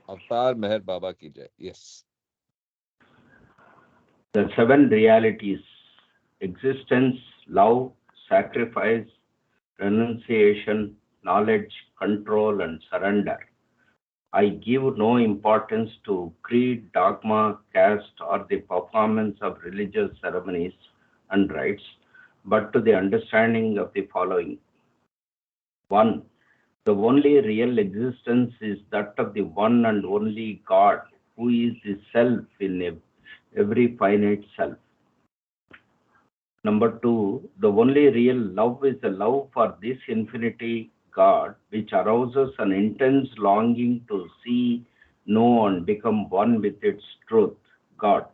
Avtar Meher Baba ki jai. Yes. The seven realities: existence, love, sacrifice, renunciation, knowledge, control, and surrender. I give no importance to creed, dogma, caste, or the performance of religious ceremonies and rites, but to the understanding of the following. 1. The only real existence is that of the one and only God, who is the self in every finite self. Number two, the only real love is the love for this infinity God, which arouses an intense longing to see, know, and become one with its truth, God.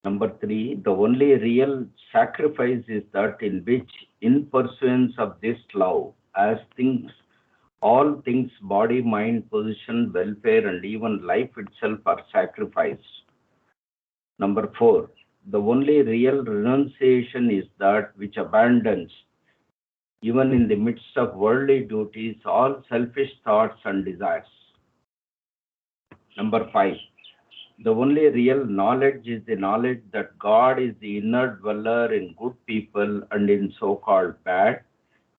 Number three, the only real sacrifice is that in which, in pursuance of this love, as things, all things, body, mind, position, welfare, and even life itself are sacrificed. Number four, the only real renunciation is that which abandons, even in the midst of worldly duties, all selfish thoughts and desires. Number five, the only real knowledge is the knowledge that God is the inner dweller in good people and in so called bad,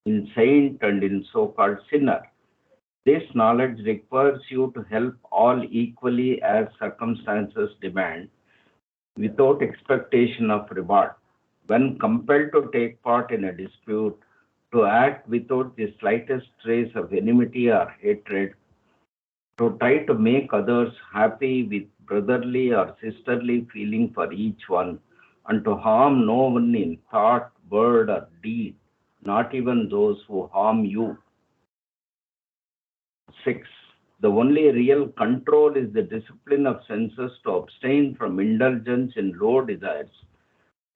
in saint and in so called sinner. This knowledge requires you to help all equally as circumstances demand, without expectation of reward. When compelled to take part in a dispute, to act without the slightest trace of enmity or hatred, to try to make others happy with brotherly or sisterly feeling for each one, and to harm no one in thought, word, or deed, not even those who harm you. 6. The only real control is the discipline of senses to abstain from indulgence in low desires,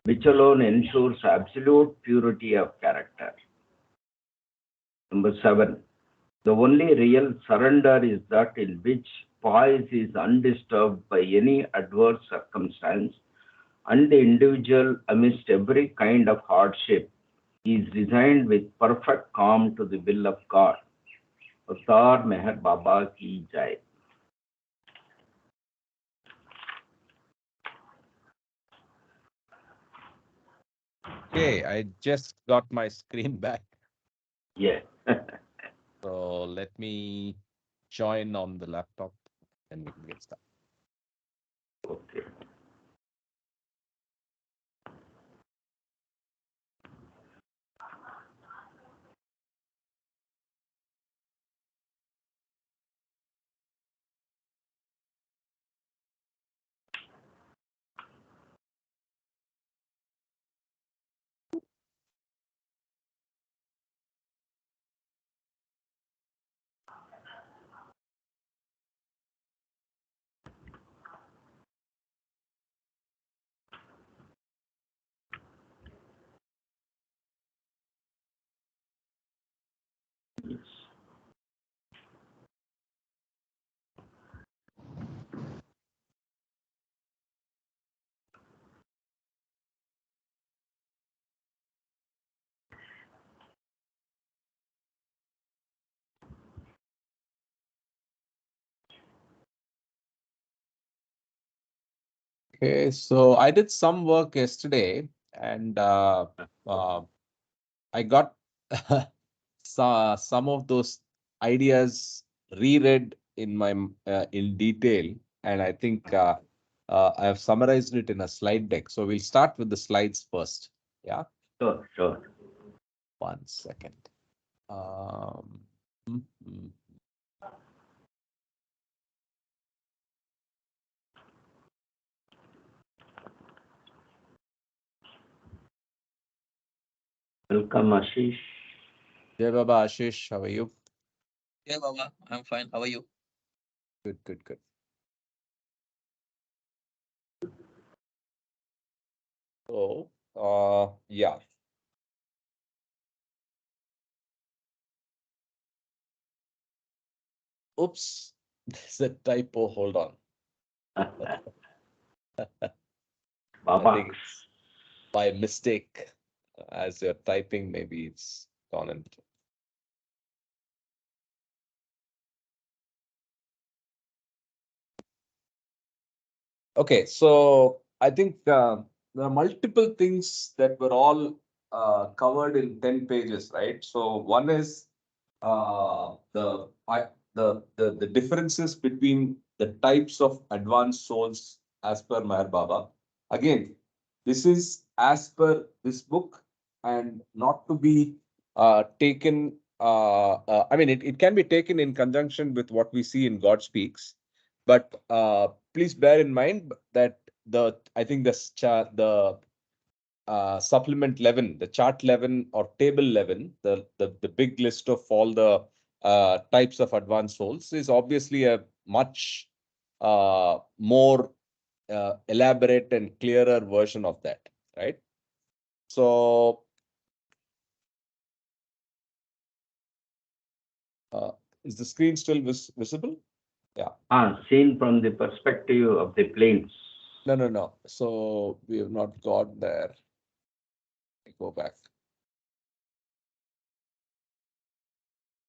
which alone ensures absolute purity of character. Number 7. The only real surrender is that in which poise is undisturbed by any adverse circumstance, and the individual, amidst every kind of hardship, is resigned with perfect calm to the will of God. Avtar Meher Baba ki jai. Okay, I just got my screen back. Yeah. So let me join on the laptop and we can get started. Okay. Okay, so I did some work yesterday and uh, I got some of those ideas reread in my in detail, and I think I have summarized it in a slide deck. So we'll start with the slides first. Yeah, Sure, sure. 1 second. Um, mm, mm. Welcome, Ashish. Jai Baba Ashish, how are you? Yeah, Baba, I'm fine. How are you? Good, good, good. So, yeah. Oops, there's a typo. Hold on. I Baba. think it's by mistake. As you're typing, maybe it's gone into. Okay, so I think there are multiple things that were all covered in 10 pages, right? So one is the differences between the types of advanced souls as per Meher Baba. Again, this is as per this book and not to be taken. I mean, it can be taken in conjunction with what we see in God Speaks, but please bear in mind that I think the supplement 11, the chart 11 or table 11, the big list of all the types of advanced souls is obviously a much more elaborate and clearer version of that, right? So, is the screen still visible? Yeah. Seen from the perspective of the planes. No. So we have not got there. Go back.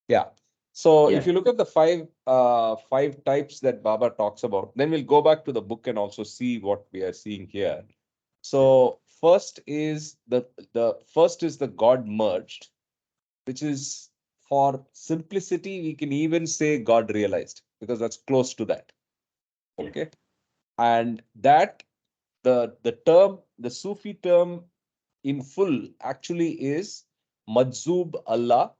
Yeah. So if Yes. you look at the five types that Baba talks about, then we'll go back to the book and also see what we are seeing here. So first is the God merged, which is, for simplicity, we can even say God realized, because that's close to that. Yes. Okay. And that the Sufi term in full actually is Majzub Allah.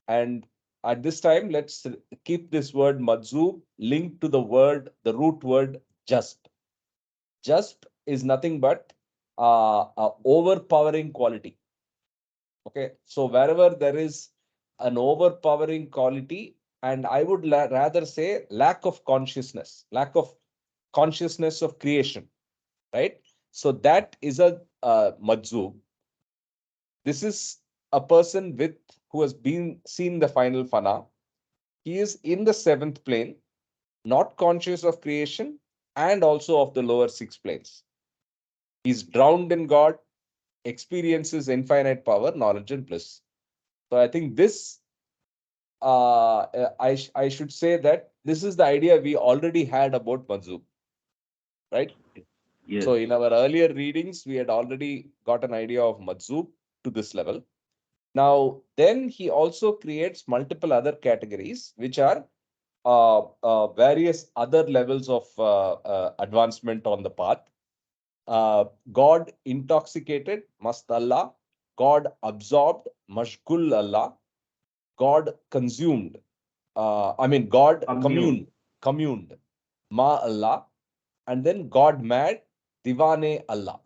And at this time, let's keep this word Majzub linked to the root word just. Just is nothing but overpowering quality. Okay. So wherever there is an overpowering quality, and I would rather say lack of consciousness of creation, right? So that is a Majzub. This is a person who has been seen the final fana. He is in the seventh plane, not conscious of creation and also of the lower six planes. He's drowned in God, experiences infinite power, knowledge, and bliss. So I think this, I should say that this is the idea we already had about Majzub, right? Yes. So in our earlier readings, we had already got an idea of Majzub to this level. Now, then he also creates multiple other categories, which are various other levels of advancement on the path. God intoxicated, Mast Allah. God absorbed, Mashgul Allah. God consumed. God communed, Ma Allah. And then God mad, Divane Allah.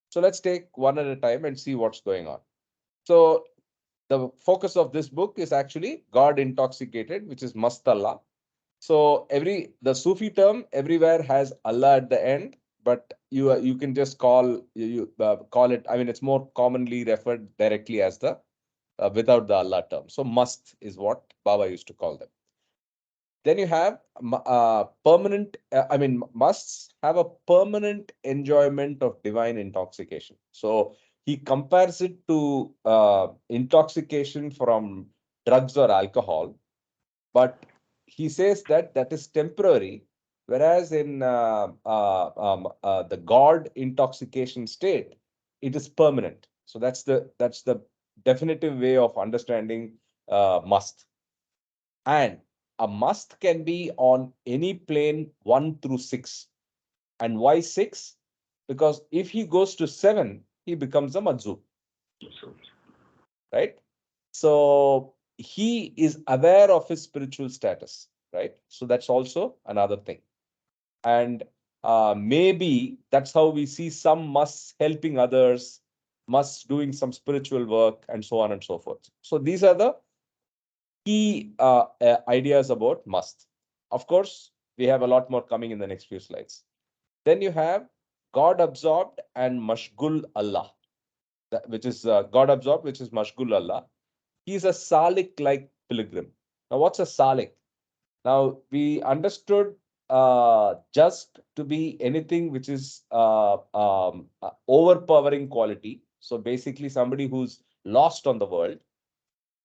So let's take one at a time and see what's going on. So the focus of this book is actually God intoxicated, which is Mast Allah. So the Sufi term everywhere has Allah at the end, but you can just call it. I mean, it's more commonly referred directly as the without the Allah term. So must is what Baba used to call them. Then you have permanent. Musts have a permanent enjoyment of divine intoxication. So he compares it to intoxication from drugs or alcohol, but he says that that is temporary, whereas in the God intoxication state, it is permanent. So that's the definitive way of understanding must. And a must can be on any plane 1 through 6. And why 6? Because if he goes to 7, he becomes a Majzub, right? So he is aware of his spiritual status, right? So that's also another thing. And maybe that's how we see some musts helping others, musts doing some spiritual work, and so on and so forth. So these are the key ideas about must. Of course, we have a lot more coming in the next few slides. Then you have God absorbed and Mashgul Allah, which is God absorbed, which is Mashgul Allah. He's a Salik like pilgrim. Now, what's a Salik? Now, we understood just to be anything which is overpowering quality. So basically, somebody who's lost on the world.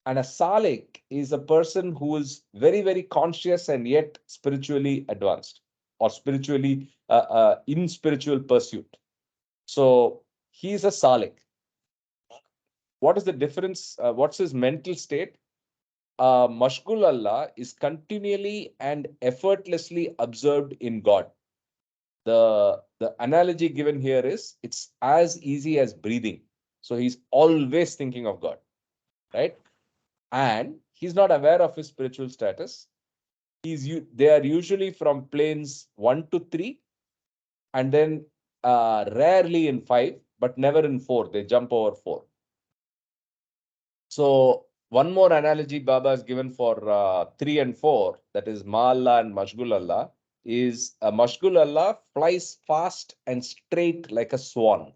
And a Salik is a person who is very, very conscious and yet spiritually advanced. or spiritually in spiritual pursuit. So he's a salik. What is the difference? What's his mental state? Mashgul Allah is continually and effortlessly observed in God. The analogy given here is it's as easy as breathing. So he's always thinking of God, right? And he's not aware of his spiritual status. They are usually from planes 1 to 3, and then rarely in 5, but never in 4. They jump over 4. So one more analogy Baba has given for 3 and 4, that is Ma and Mashgul Allah, is Mashgul Allah flies fast and straight like a swan,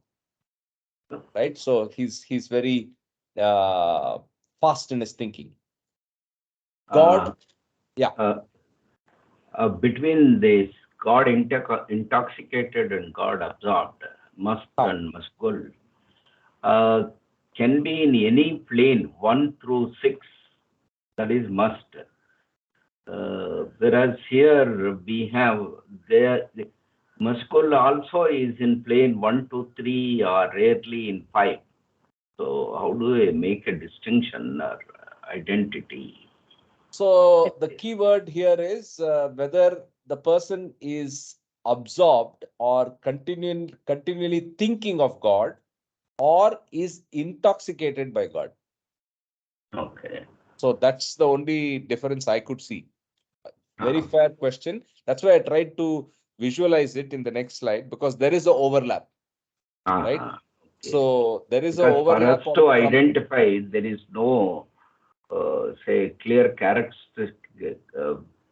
right? So he's very fast in his thinking. God, yeah. Between this God intoxicated and God absorbed, must and Mashgul, can be in any plane 1 through 6, that is must. Whereas here we have there Mashgul also is in plane 1 to 3 or rarely in 5. So how do we make a distinction or identity? So the key word here is whether the person is absorbed or continually thinking of God, or is intoxicated by God. Okay. So that's the only difference I could see. Very fair question. That's why I tried to visualize it in the next slide, because there is an overlap, right? Okay. So there is an Because for overlap us to from identify, there is no, say, clear characteristic,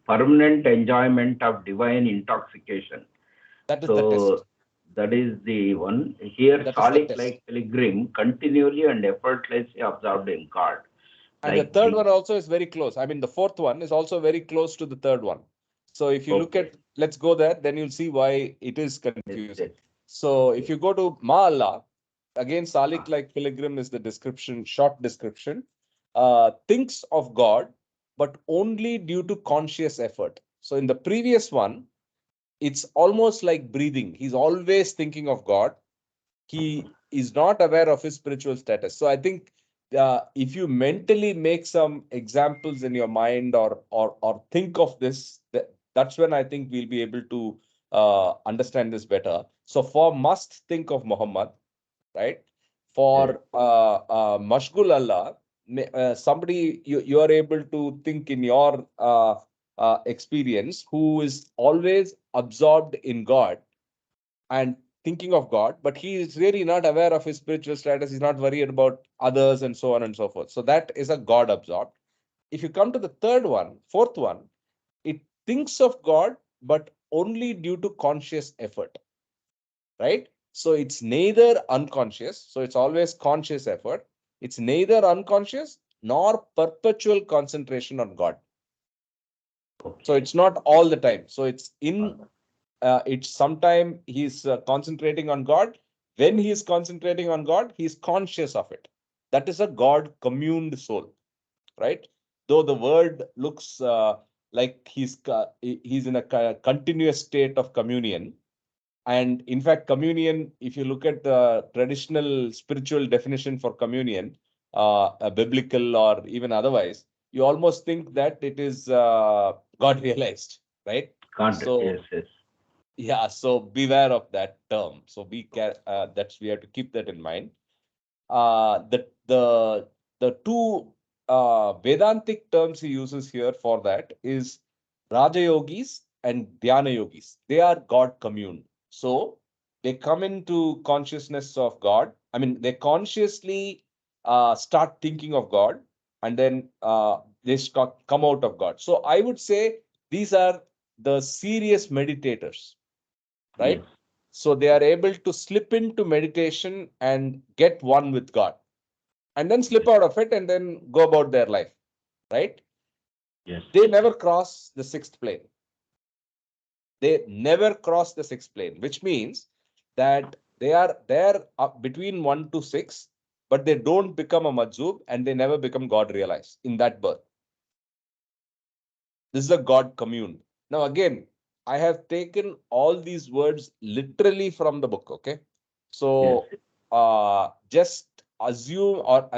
permanent enjoyment of divine intoxication. that is the test. So that is the one. Here, That is the Salik, test. like pilgrim, continually and effortlessly absorbed in God. And Like the third one also is very close. I mean, the fourth one is also very close to the third one. So if you look at, let's go there, then you'll see why it is confusing. So if you go to Ma Allah, again, Salik like pilgrim is the description, short description, thinks of God, but only due to conscious effort. So in the previous one, it's almost like breathing. He's always thinking of God. He is not aware of his spiritual status. So I think if you mentally make some examples in your mind, or think of this, that's when I think we'll be able to understand this better. So for must think of Muhammad, right? For Mashgul Allah, somebody you are able to think in your experience, who is always absorbed in God and thinking of God, but he is really not aware of his spiritual status. He's not worried about others and so on and so forth. So that is a God absorbed. If you come to the fourth one, it thinks of God, but only due to conscious effort, right? So it's neither unconscious. So it's always conscious effort. It's neither unconscious nor perpetual concentration on God. So it's not all the time. So it's it's sometime he's concentrating on God. When he is concentrating on God, he's conscious of it. That is a God communed soul, right? Though the word looks like he's in a continuous state of communion. And in fact, communion, if you look at the traditional spiritual definition for communion, biblical or even otherwise, you almost think that it is God realized, right? So yes. yeah, so beware of that term. So we have to keep that in mind. The two Vedantic terms he uses here for that is Raja Yogis and Dhyana Yogis. They are God communed. So they come into consciousness of God. I mean, they consciously start thinking of God, and then they come out of God. So I would say these are the serious meditators, right? Yes. So they are able to slip into meditation and get one with God, and then slip out of it and then go about their life, right? Yes. They never cross the sixth plane. They never cross the sixth plane, which means that they are there between 1 to 6, but they don't become a majzub and they never become God realized in that birth. This is a God commune. Now, again, I have taken all these words literally from the book. Okay. So just assume, or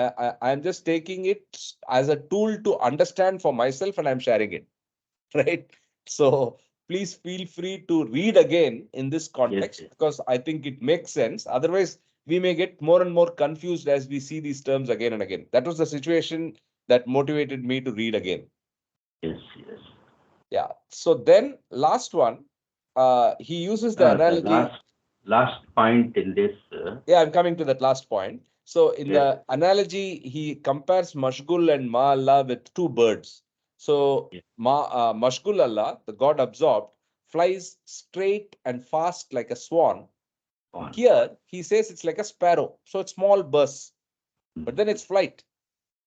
I'm just taking it as a tool to understand for myself, and I'm sharing it. Right. So please feel free to read again in this context, yes, because I think it makes sense. Otherwise, we may get more and more confused as we see these terms again and again. That was the situation that motivated me to read again. yes, yes. Yeah. So then last one, he uses the The analogy. last point in this. Yeah, I'm coming to that last point. So in Yes, the analogy, he compares Mashgul and Ma Allah with two birds. So yes, Mashgul Allah, the god absorbed, flies straight and fast like a swan. on. Here he says it's like a sparrow. So it's small bursts, but then it's flight.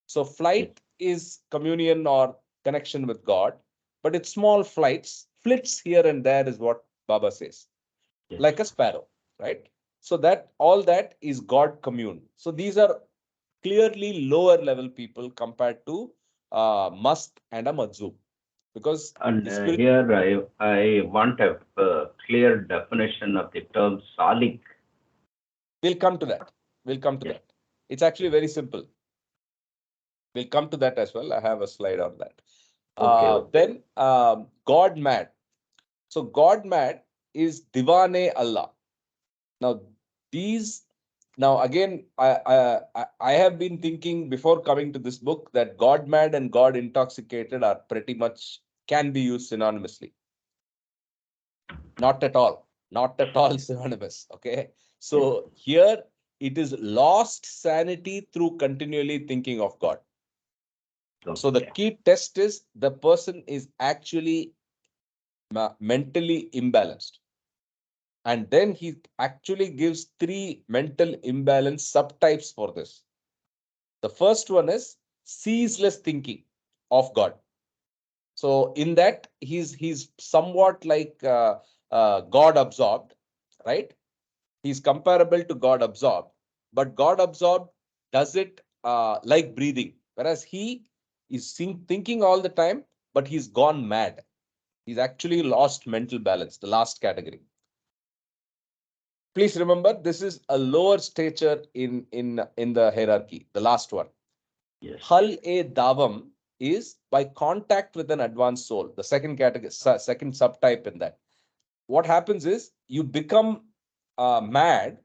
So Yes, flight is communion or connection with God, but it's small flights, flits here and there is what Baba says, yes. like a sparrow, right? So that all that is God commune. So these are clearly lower level people compared to Mast and a Majzub, because And the spirit. here I want a clear definition of the term salik. We'll come to that. We'll come to Yes. that. It's actually very simple. We'll come to that as well. I have a slide on that. Okay, okay. Then God mad. So God mad is Divane Allah. Now these, now again, I have been thinking before coming to this book that God mad and God intoxicated are pretty much can be used synonymously. Not at all. Not at all synonymous. Okay. Yes. So here it is lost sanity through continually thinking of God. So the Okay. key test is the person is actually mentally imbalanced. And then he actually gives three mental imbalance subtypes for this. The first one is ceaseless thinking of God. So in that, he's somewhat like God absorbed, right? He's comparable to God absorbed, but God absorbed does it like breathing, whereas he is thinking all the time, but he's gone mad. He's actually lost mental balance, the last category. Please remember, this is a lower stature in the hierarchy, the last one. Yes. Hal e davam is by contact with an advanced soul, the second category, second subtype in that. What happens is you become mad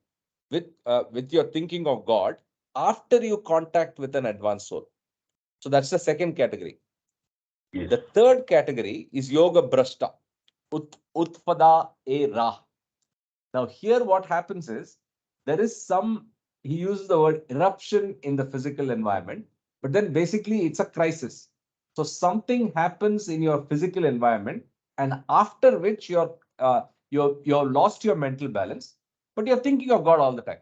with your thinking of God after you contact with an advanced soul. So that's the second category. Yes. The third category is yoga brashta, utpada e rah. Now, here what happens is there is some, he uses the word eruption in the physical environment, but then basically it's a crisis. So something happens in your physical environment, and after which you're lost your mental balance, but you're thinking of God all the time,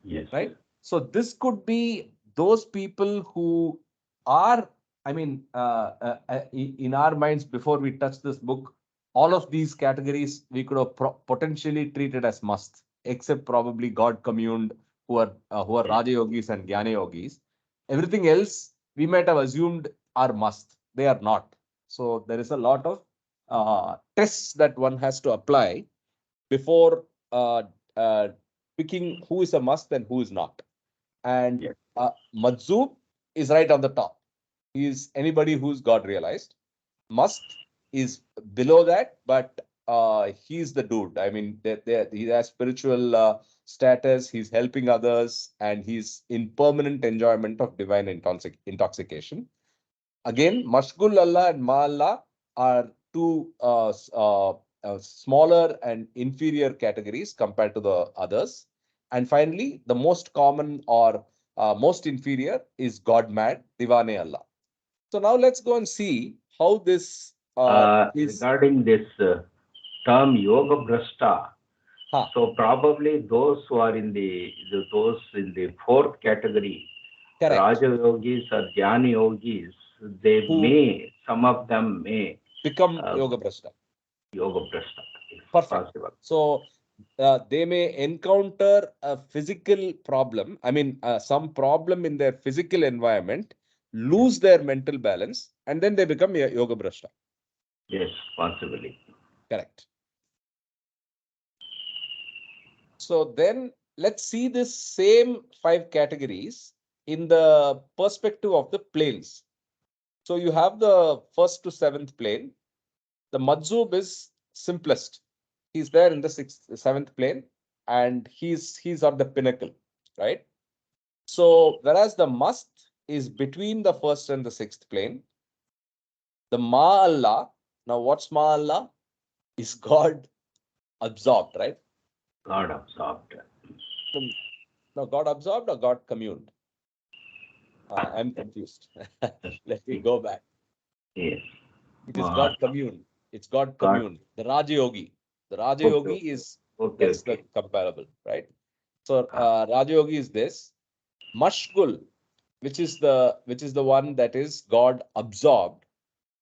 Yes. right? So this could be those people who are, I mean, in our minds, before we touch this book, all of these categories we could have potentially treated as must, except probably God communed, who are Yes. Raja Yogis and Jnana Yogis. Everything else we might have assumed are must. They are not. So there is a lot of tests that one has to apply before uh, picking who is a must and who is not. And Yes. Majzub is right on the top. He is anybody who's God realized. Must is below that, but he's the dude. I mean, he has spiritual status. He's helping others, and he's in permanent enjoyment of divine intoxication. Again, Mashgul Allah and Ma Allah are two smaller and inferior categories compared to the others. And finally, the most common or most inferior is God mad, Divane Allah. So now let's go and see how this is. Regarding this term yoga brashta, Huh, so probably those who are in those in the fourth category, correct. Raja yogis or Jnana yogis, Who some of them may become uh, Yoga Brashta. yoga brashta, if Perfect. possible. So they may encounter a physical problem. I mean, some problem in their physical environment, Yes. lose their mental balance, and then they become Yoga Brashta. Yes, possibly. Correct. So then let's see this same 5 categories in the perspective of the planes. So you have the first to seventh plane. The Majzub is simplest. He's there in the seventh plane, and he's on the pinnacle, right? So whereas the Mast is between the first and the sixth plane, the Ma Allah, now what's Ma Allah? Is God absorbed, right? God absorbed. No, God absorbed or God communed? I'm confused. Let me go back. Yes. It is God commune. It's God God. commune. The Raja Yogi. The Raja Okay, Yogi okay. is Okay, that's the okay. comparable, right? So Raja Yogi is this. Mashgul, which is the one that is God absorbed.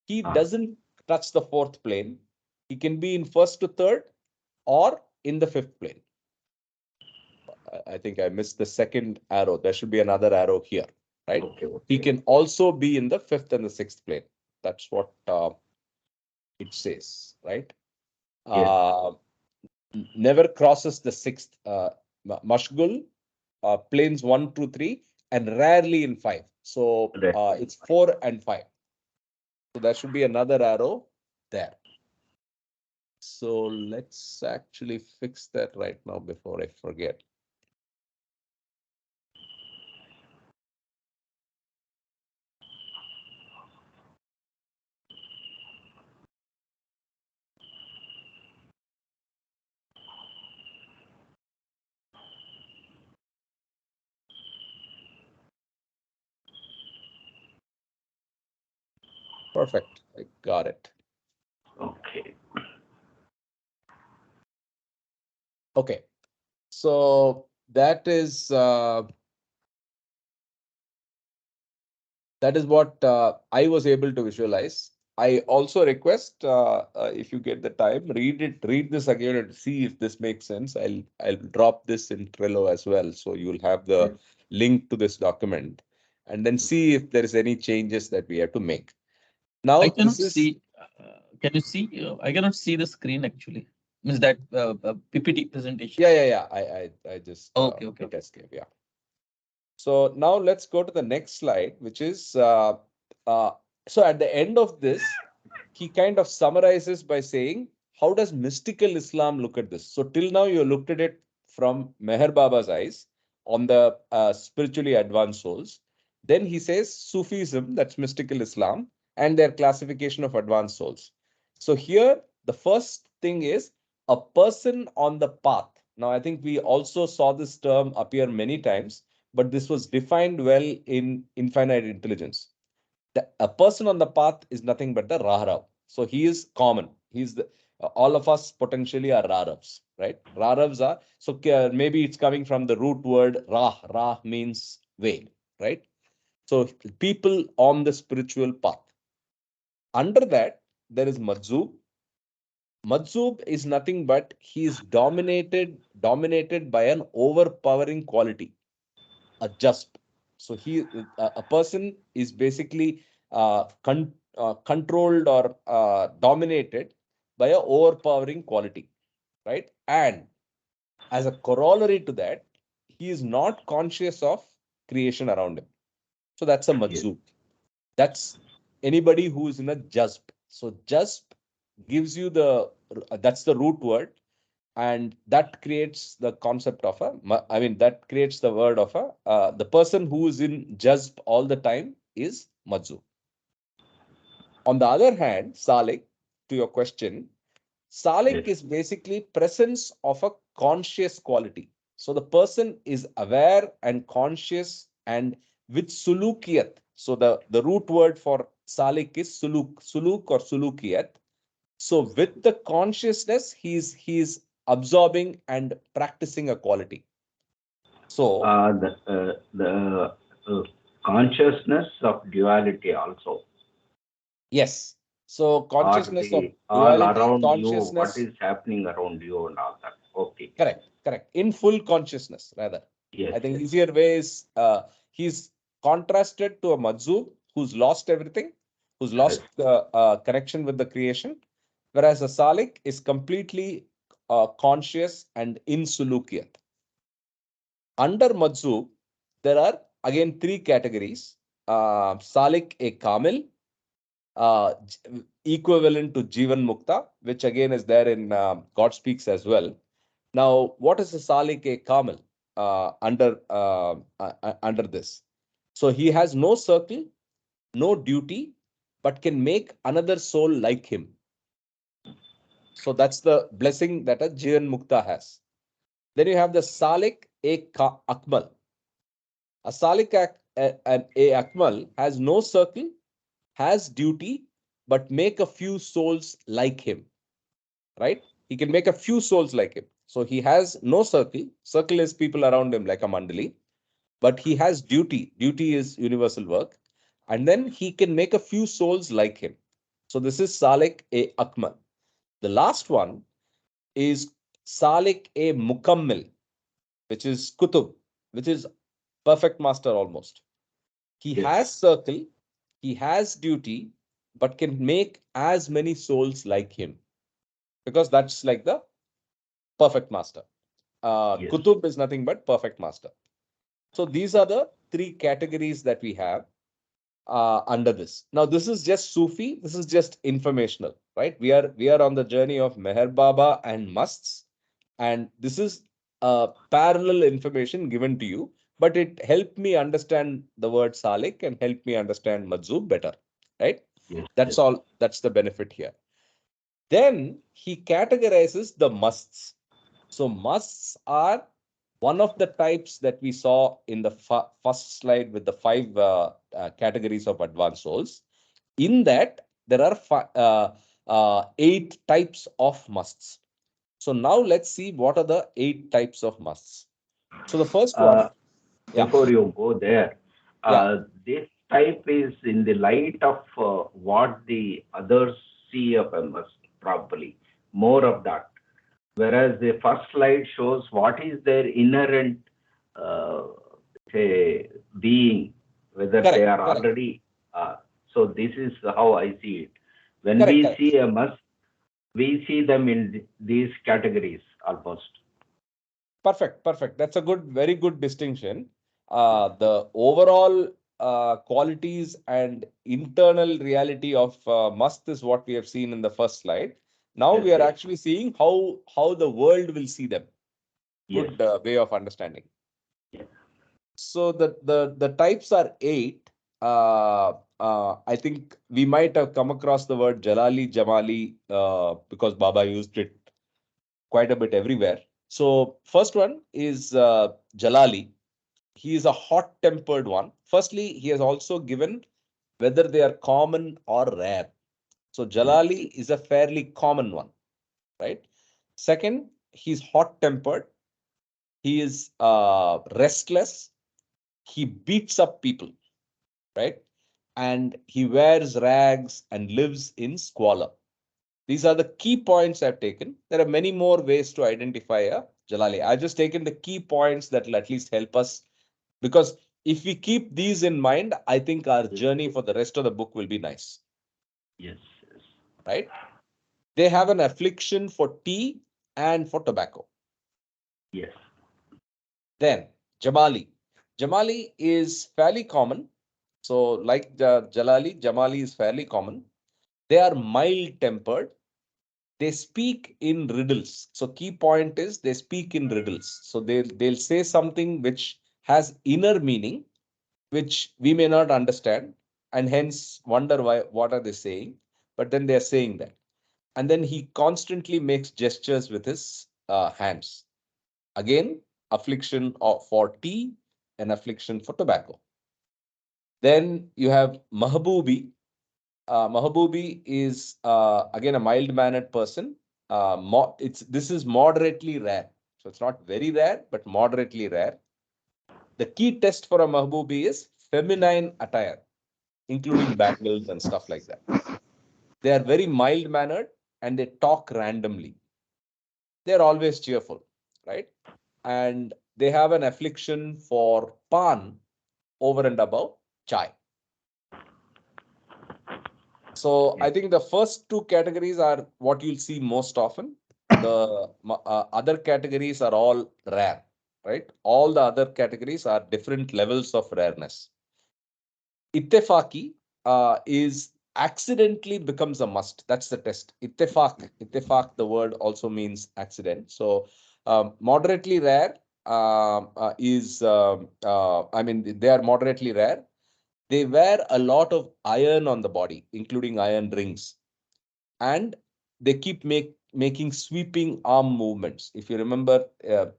He doesn't touch the fourth plane. He can be in first to third or in the fifth plane. I think I missed the second arrow. There should be another arrow here, right? Okay, okay. He can also be in the fifth and the sixth plane. That's what it says, right? Yes. Never crosses the sixth. Mashgul, planes 1, 2, 3, and rarely in 5. So it's 4 and 5. So there should be another arrow there. So let's actually fix that right now before I forget. Perfect. I got it. Okay. Okay. So that is what I was able to visualize. I also request if you get the time, read this again and see if this makes sense. I'll drop this in Trello as well, so you'll have the link to this document, and then see if there is any changes that we have to make. Now I cannot this is see. Can you see? I cannot see the screen actually. Means that PPT presentation. yeah. I just Okay, okay, hit okay. escape. Yeah. So now let's go to the next slide, which is so at the end of this, he kind of summarizes by saying, how does mystical Islam look at this? So till now, you looked at it from Meher Baba's eyes on the spiritually advanced souls. Then he says Sufism, that's mystical Islam, and their classification of advanced souls. So here, the first thing is a person on the path. Now, I think we also saw this term appear many times, but this was defined well in infinite intelligence. A person on the path is nothing but the Raharav. So he is common. He's the all of us potentially are Raravs, right? Raravs are so maybe it's coming from the root word Rah. Rah means way, right? So people on the spiritual path. Under that, there is Majzub. Majzub is nothing but he is dominated by an overpowering quality, a jasp. So a person is basically controlled or dominated by a overpowering quality, right? And as a corollary to that, he is not conscious of creation around him. So that's a Yes. majzub. That's anybody who is in a jasp. So jasp gives you that's the root word, and that creates the concept of that creates the word of the person who is in jazb all the time is majzub. On the other hand, salik, to your question, salik Yes. is basically presence of a conscious quality. So the person is aware and conscious and with sulukiyat. So the root word for salik is suluk or sulukiyat. So with the consciousness, he's absorbing and practicing a quality. So The consciousness of duality also. yes, so Or consciousness of the all duality, around you, what consciousness, is happening around you and all that. Okay. correct. In full consciousness, rather. Yes, I think yes. easier way is he's contrasted to a Majzub who's lost everything, who's Yes. lost the connection with the creation. whereas a Salik is completely conscious and insulukiat. Under Majzub, there are again three categories. Salik a Kamil, equivalent to Jivan Mukta, which again is there in God Speaks as well. Now, what is a Salik a Kamil under this? So he has no circle, no duty, but can make another soul like him. So that's the blessing that a Jivan Mukta has. Then you have the Salik a Akmal. A Salik a Akmal has no circle, has duty, but make a few souls like him, right? He can make a few souls like him. So he has no circle. Circle is people around him like a mandali, but he has duty. Duty is universal work. And then he can make a few souls like him. So this is Salik a Akmal. The last one is Salik a Mukammil, which is Kutub, which is perfect master almost. He Yes. has circle, he has duty, but can make as many souls like him because that's like the perfect master. Yes. Kutub is nothing but perfect master. So these are the three categories that we have under this. Now this is just Sufi. This is just informational, right? We are on the journey of Meher Baba and Masts, and this is parallel information given to you, but it helped me understand the word Salik and helped me understand Majzub better, right? Yes. That's all. That's the benefit here. Then he categorizes the musts. So musts are one of the types that we saw in the first slide with the five categories of advanced souls. In that, there are eight types of musts. So now let's see what are the eight types of musts. So the first one, yeah, Before you go there, yeah, this type is in the light of what the others see of us, probably more of that. Whereas the first slide shows what is their inherent, uh, say, being, whether they correct, are correct, already. So this is how I see it. When correct, we correct. see a must, we see them in these categories almost. Perfect, perfect. That's a good, very good distinction. The overall qualities and internal reality of must is what we have seen in the first slide. Now Yes, we are yes, actually seeing how the world will see them. yes, Good way of understanding. yes. So the types are eight. I think we might have come across the word Jalali, Jamali, because Baba used it quite a bit everywhere. So first one is Jalali. He is a hot-tempered one. Firstly, he has also given whether they are common or rare. So Jalali is a fairly common one, right? Second, he's hot-tempered. He is restless. He beats up people, right? And he wears rags and lives in squalor. These are the key points I've taken. There are many more ways to identify a Jalali. I've just taken the key points that will at least help us, because if we keep these in mind, I think our journey for the rest of the book will be nice, Yes, yes, right? They have an affliction for tea and for tobacco. yes, Then Jamali. Jamali is fairly common. So like Jalali, Jamali is fairly common. They are mild tempered. They speak in riddles. So key point is they speak in riddles. So they'll say something which has inner meaning, which we may not understand, and hence wonder why what are they saying. But then they are saying that. And then he constantly makes gestures with his hands. Again, affliction for tea and affliction for tobacco. Then you have Mahbubi. Mahbubi is again a mild-mannered person. This is moderately rare, so it's not very rare, but moderately rare. The key test for a Mahbubi is feminine attire, including bangles and stuff like that. They are very mild-mannered and they talk randomly. They're always cheerful, right? And they have an affliction for pan over and above chai. So I Yes. think the first two categories are what you'll see most often. The other categories are all rare, right? All the other categories are different levels of rareness. Ittefaki is accidentally becomes a must. That's the test. Ittefaq, the word also means accident. So moderately rare I mean, they are moderately rare. They wear a lot of iron on the body, including iron rings, and they keep making sweeping arm movements. If you remember,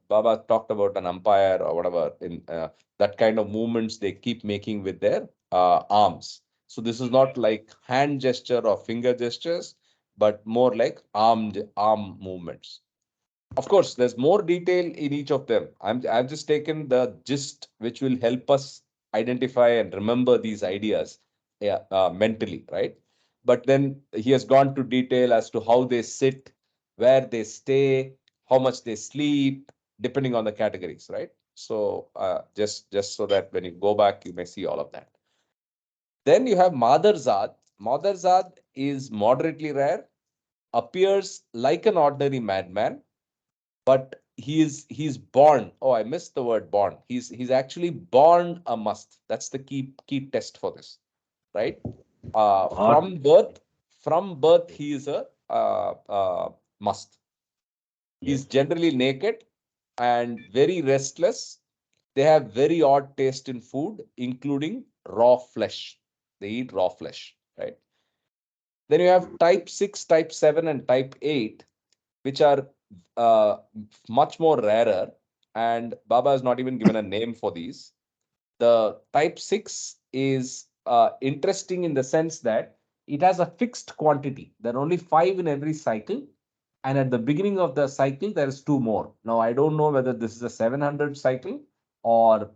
Baba talked about an umpire or whatever, in that kind of movements they keep making with their arms. So this is not like hand gesture or finger gestures, but more like arm movements. Of course, there's more detail in each of them. I've just taken the gist, which will help us identify and remember these ideas, yeah, mentally, right? But then he has gone to detail as to how they sit, where they stay, how much they sleep, depending on the categories, right? So just so that when you go back, you may see all of that. Then you have Madarzad. Madarzad is moderately rare, appears like an ordinary madman, but he's born. Oh, I missed the word born. He's actually born a must. That's the key test for this, right? Or From birth, he is a must. yes. He's generally naked and very restless. They have very odd taste in food, including raw flesh. They eat raw flesh, right? Then you have type 6, type 7, and type 8, which are uh, much more rarer. And Baba has not even given a name for these. The type 6 is interesting in the sense that it has a fixed quantity. There are only 5 in every cycle. And at the beginning of the cycle, there is 2 more. Now, I don't know whether this is a 700 cycle or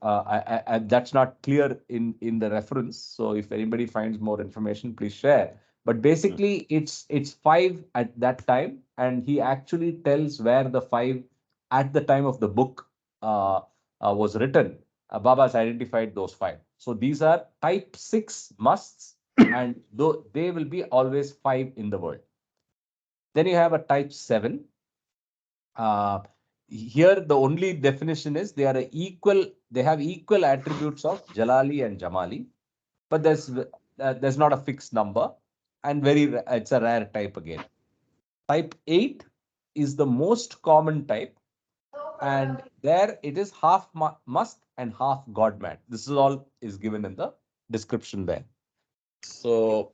that's not clear in the reference. So if anybody finds more information, please share. But basically, it's 5 at that time, and he actually tells where the 5 at the time of the book was written. Baba's identified those 5. So these are type 6 musts, and though they will be always 5 in the world. Then you have a type 7. Uh, Here, the only definition is they have equal attributes of Jalali and Jamali, but there's not a fixed number, and it's a rare type again. Type 8 is the most common type, and there it is half must and half godman. This is all is given in the description there. So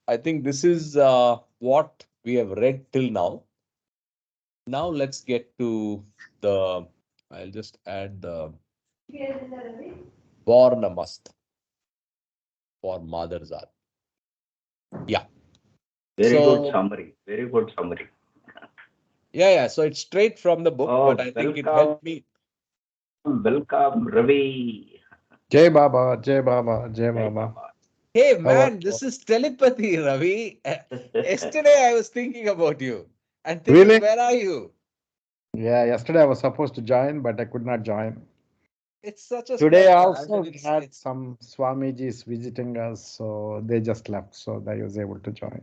I think this is what we have read till now. Now let's get to the, I'll just add the born a must for Madarzad. Yeah. Very good So summary. Very good summary. yeah. So it's straight from the book, but Oh, I think it welcome, helped me. welcome, Ravi. Jai Baba, Jai Baba, Jai Jai Baba. Baba. Hey How are man, you? this is telepathy, Ravi. Yesterday I was thinking about you and thinking, Really? where are you? Yeah, yesterday I was supposed to join, but I could not join. It's such a Today small. I also mean, we it's had it's. some Swamijis visiting us, so they just left, so I was able to join.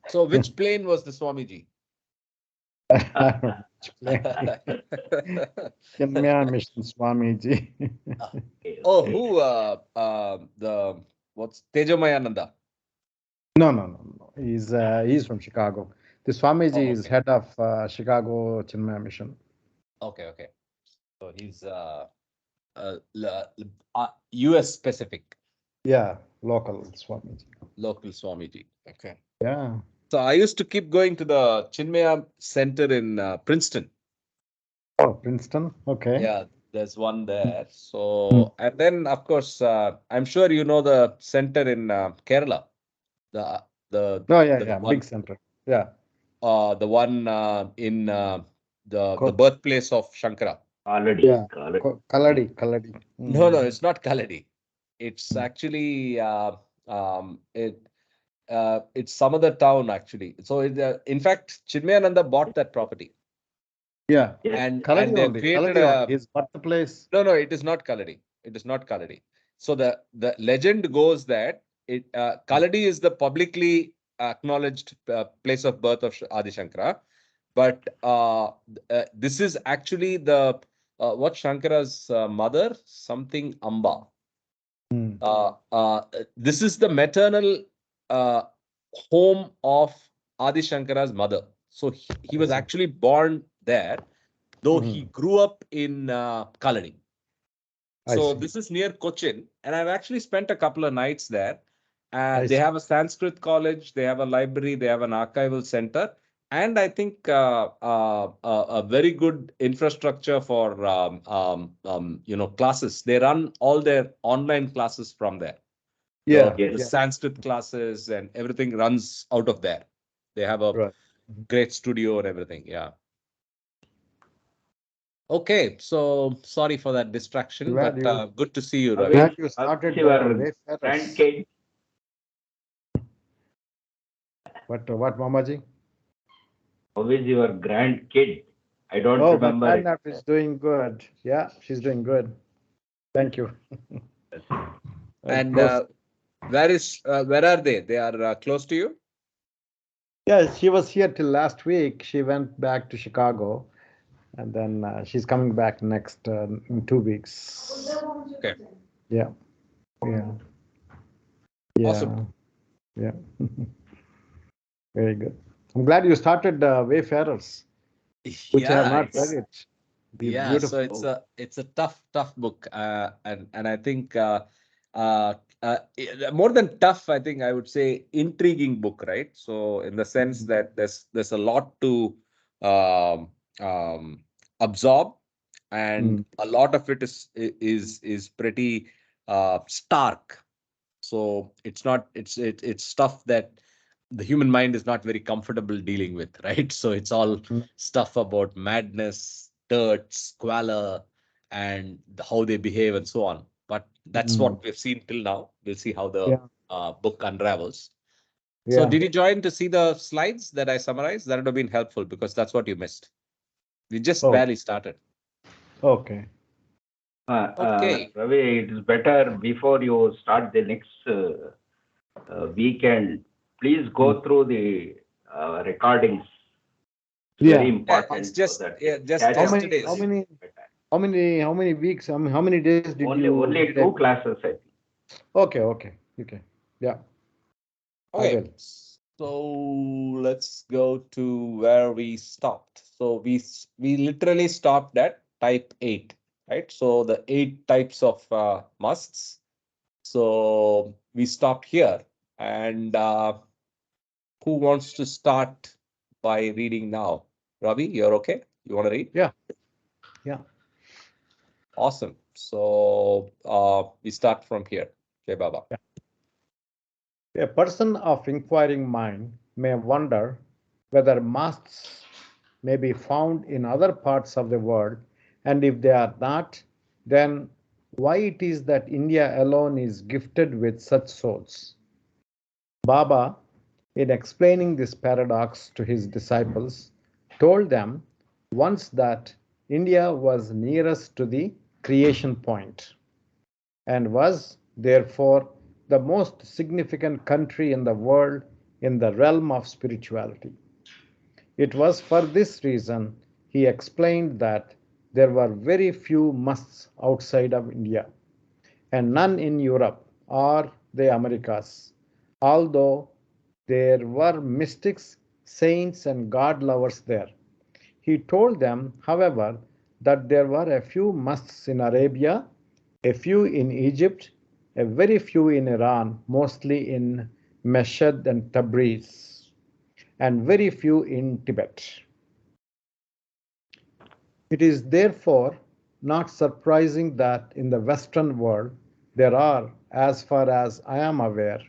So which plane was the Swamiji? I don't know which plane. Chinmaya Mission Swamiji. Okay, Oh, okay. who? The what's Tejomayananda? No. He's from Chicago. The Swamiji Oh, is okay, head of Chicago Chinmaya Mission. okay. So he's U.S. specific Yeah, local Swamiji. local Swamiji. Okay. Yeah. So I used to keep going to the Chinmaya Center in Princeton. Oh, Princeton. Okay. Yeah, there's one there. Hmm. So, and then of course, I'm sure you know the center in Kerala, the the Oh, the yeah. one Big center. Yeah. in the Co- birthplace of Shankara. Kaladi, Yeah. Kaladi. Kaladi. No, Mm. it's not Kaladi. It's Mm. actually it's some other town actually. So in fact, Chinmayananda bought that property Yeah. Yes, and yes. and Kaladi they've only. created Kaladi only. a. His birthplace. No, it is not Kaladi. It is not Kaladi. So the legend goes that Kaladi is the publicly acknowledged place of birth of Adi Shankara, but this is actually the what Shankara's mother, something Amba. Hmm. This is the maternal home of Adi Shankara's mother. So he was see. actually born there, though he Mhm. grew up in Kaladi. I So see. this is near Cochin, and I've actually spent a couple of nights there. I They see. have a Sanskrit college, they have a library, they have an archival center, and I think a very good infrastructure for classes. They run all their online classes from there. Yeah. The Yes. Sanskrit classes and everything runs out of there. They have a Right. Mhm. great studio and everything. Yeah. Okay, so sorry for that distraction, Glad but you good to see you, How Ravi. glad is, you how is started your Wayfarers. grandkid? What, Mamaji? How is your grandkid? I don't Oh, my remember it. grandnaughter is doing good. Yeah, she's doing good. Thank you. And Close. where are they? They are close to you? Yeah, she was here till last week. She went back to Chicago, and then she's coming back next in 2 weeks. Okay, Yeah, yeah, awesome. yeah, yeah. Very good. I'm glad you started Wayfarers, which I have Yeah, not read it's it. yeah. So Beautiful. it's a tough book, and I think more than tough, I think I would say intriguing book, right? So in the sense that there's a lot to um, um, absorb, and Mm, a lot of it is pretty stark. So it's not it's stuff that the human mind is not very comfortable dealing with, right? So it's all mm, stuff about madness, dirt, squalor, and how they behave and so on. But that's mm. what we've seen till now. We'll see how the Yeah, book unravels. So yeah. did you join to see the slides that I summarized? That would have been helpful because that's what you missed. We just Oh, barely started. okay. Okay. Ravi, it is better before you start the next weekend. Please Mm. go through the recordings. It's very Yeah. Yeah, it's important so just that yeah, you just catch How up many? a How yesterday's. little many? better. How many weeks? How many days did you Only take? two classes, I think. Okay, okay, okay. Yeah, I Okay, will. so let's go to where we stopped. So we literally stopped at type 8, right? So the 8 types of musts. So we stopped here. And who wants to start by reading now? Ravi, you're okay? You want to read? Yeah, yeah. Awesome. So we start from here. Okay, Baba. A person of inquiring mind may wonder whether masts may be found in other parts of the world, and if they are not, then why it is that India alone is gifted with such souls. Baba, in explaining this paradox to his disciples, told them once that India was nearest to the creation point and was therefore the most significant country in the world in the realm of spirituality. It was for this reason he explained that there were very few musts outside of India and none in Europe or the Americas, although there were mystics, saints, and God lovers there. He told them, however, that there were a few musts in Arabia, a few in Egypt, a very few in Iran, mostly in Mashhad and Tabriz, and very few in Tibet. It is therefore not surprising that in the Western world there are, as far as I am aware,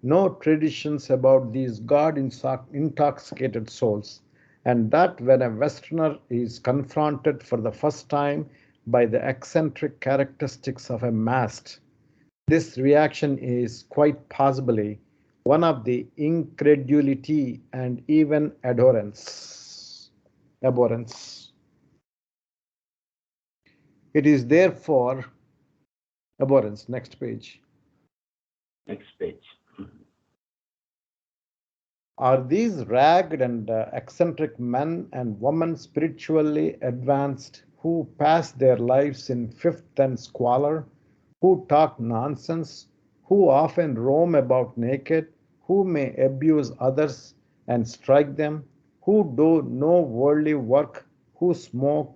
no traditions about these God intoxicated souls, and that when a Westerner is confronted for the first time by the eccentric characteristics of a mast, this reaction is quite possibly one of the incredulity and even abhorrence. It is therefore abhorrence. Next page. Next page. Are these ragged and eccentric men and women spiritually advanced who pass their lives in filth and squalor, who talk nonsense, who often roam about naked, who may abuse others and strike them, who do no worldly work, who smoke,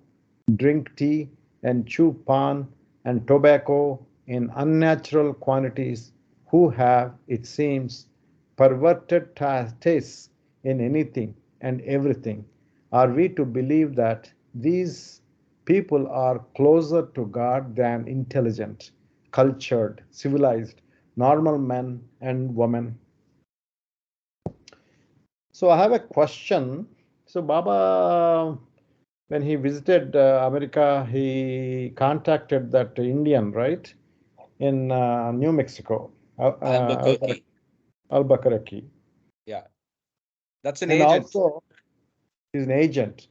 drink tea, and chew pan and tobacco in unnatural quantities, who have, it seems, perverted tastes in anything and everything? Are we to believe that these people are closer to God than intelligent, cultured, civilized, normal men and women? So I have a question. So Baba, when he visited America, he contacted that Indian, right, in New Mexico, Albuquerque. Albuquerque. Yeah, that's an And agent. also, he's an agent.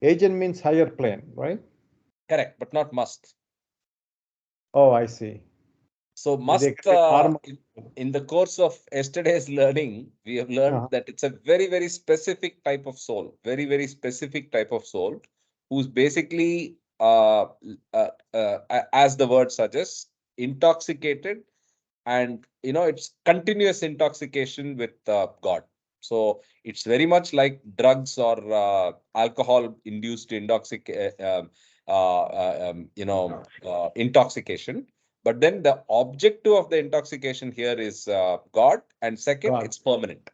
Agent means higher plane, right? Correct, but not must. Oh, I see. So They must, can be normal. in the course of yesterday's learning, we have learned Uh-huh. that it's a very, very specific type of soul, very, very specific type of soul, who's basically, as the word suggests, intoxicated, and it's continuous intoxication with God. So it's very much like drugs or alcohol induced intoxication. But then the objective of the intoxication here is God, and second, God it's permanent.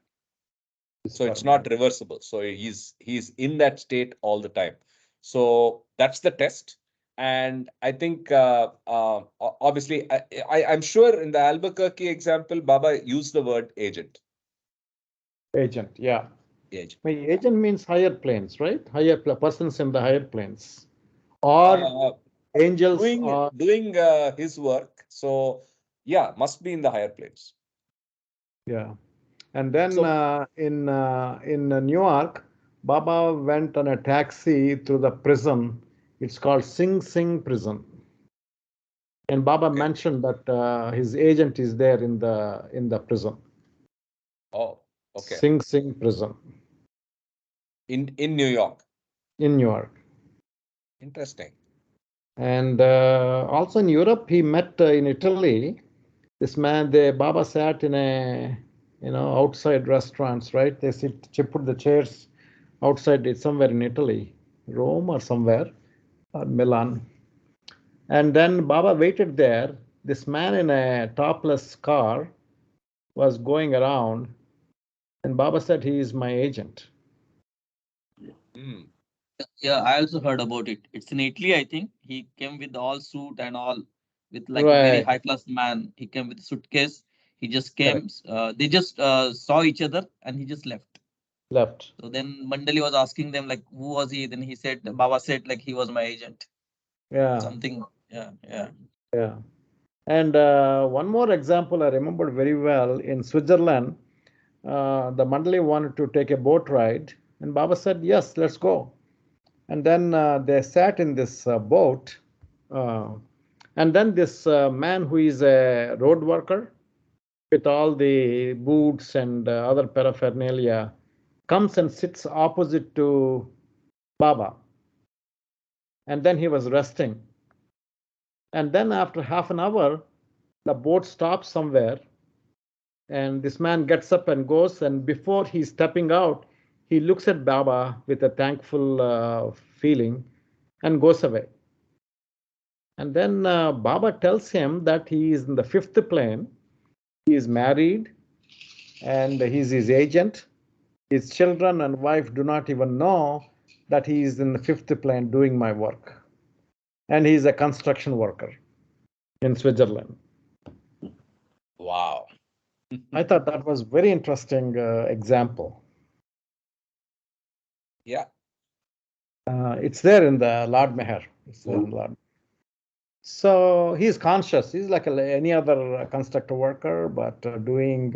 is So it's not permanent. reversible. So he's in that state all the time. So that's the test. And I think obviously I'm sure in the Albuquerque example, Baba used the word agent. Agent, yeah. Agent. My agent means higher planes, right? Persons in the higher planes, or Uh, angels, doing or doing his work. So yeah, must be in the higher planes. yeah. And then So in New York, Baba went on a taxi through the prison. It's called Sing Sing prison. And Baba okay. mentioned that his agent is there in the prison. Oh, okay. Sing Sing prison In New York. in New York. Interesting. And also in Europe, he met in Italy. This man, the Baba sat in a outside restaurants, right? They put the chairs outside. It's somewhere in Italy, Rome or somewhere, or Milan. And then Baba waited there. This man in a topless car was going around, and Baba said, he is my agent. Hmm. Yeah, I also heard about it. It's in Italy, I think. He came with all suit and all, with like a very Right, high class man. He came with a suitcase. He just correct. came. They just saw each other and he just left. Left. So then Mandali was asking them like, who was he? Then he said, Baba said like he was my agent. Yeah, Something. Yeah, yeah. yeah. And one more example I remember very well in Switzerland. The Mandali wanted to take a boat ride, and Baba said, yes, let's go. And then they sat in this boat. Uh, and then this man who is a road worker with all the boots and other paraphernalia comes and sits opposite to Baba. And then he was resting. And then after half an hour, the boat stops somewhere, and this man gets up and goes. And before he's stepping out, he looks at Baba with a thankful feeling and goes away. And then Baba tells him that he is in the fifth plane. He is married and he's his agent. His children and wife do not even know that he is in the fifth plane doing my work. And he's a construction worker in Switzerland. Wow. I thought that was very interesting example. Yeah. It's there in the Lord Meher. It's there in Lord. So he's conscious. He's like any other constructor worker, but doing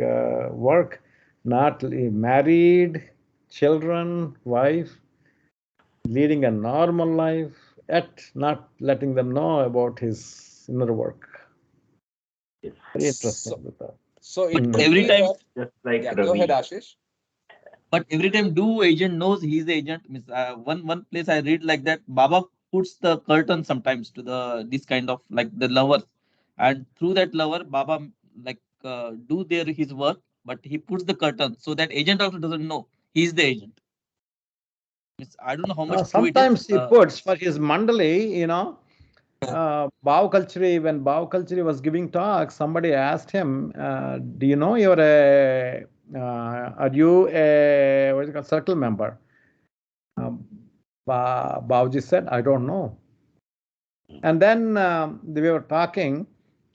work, not married, children, wife, leading a normal life, yet not letting them know about his inner work. Yes. Very interesting So, with that. so But it could every be time, that. Just like Yeah, go ahead, Ravi. Ashish. But every time do agent knows he's the agent. Means one place I read like that Baba puts the curtain sometimes to the this kind of like the lovers, and through that lover Baba like do their his work, but he puts the curtain so that agent also doesn't know he's the agent. Means I don't know how much true it is. Sometimes he puts for his mandali, Bhav Kalchari, when Bhav Kalchari was giving talk, somebody asked him, do you know are you a what is it called, circle member? Bhavji said, I don't know. And then we were talking,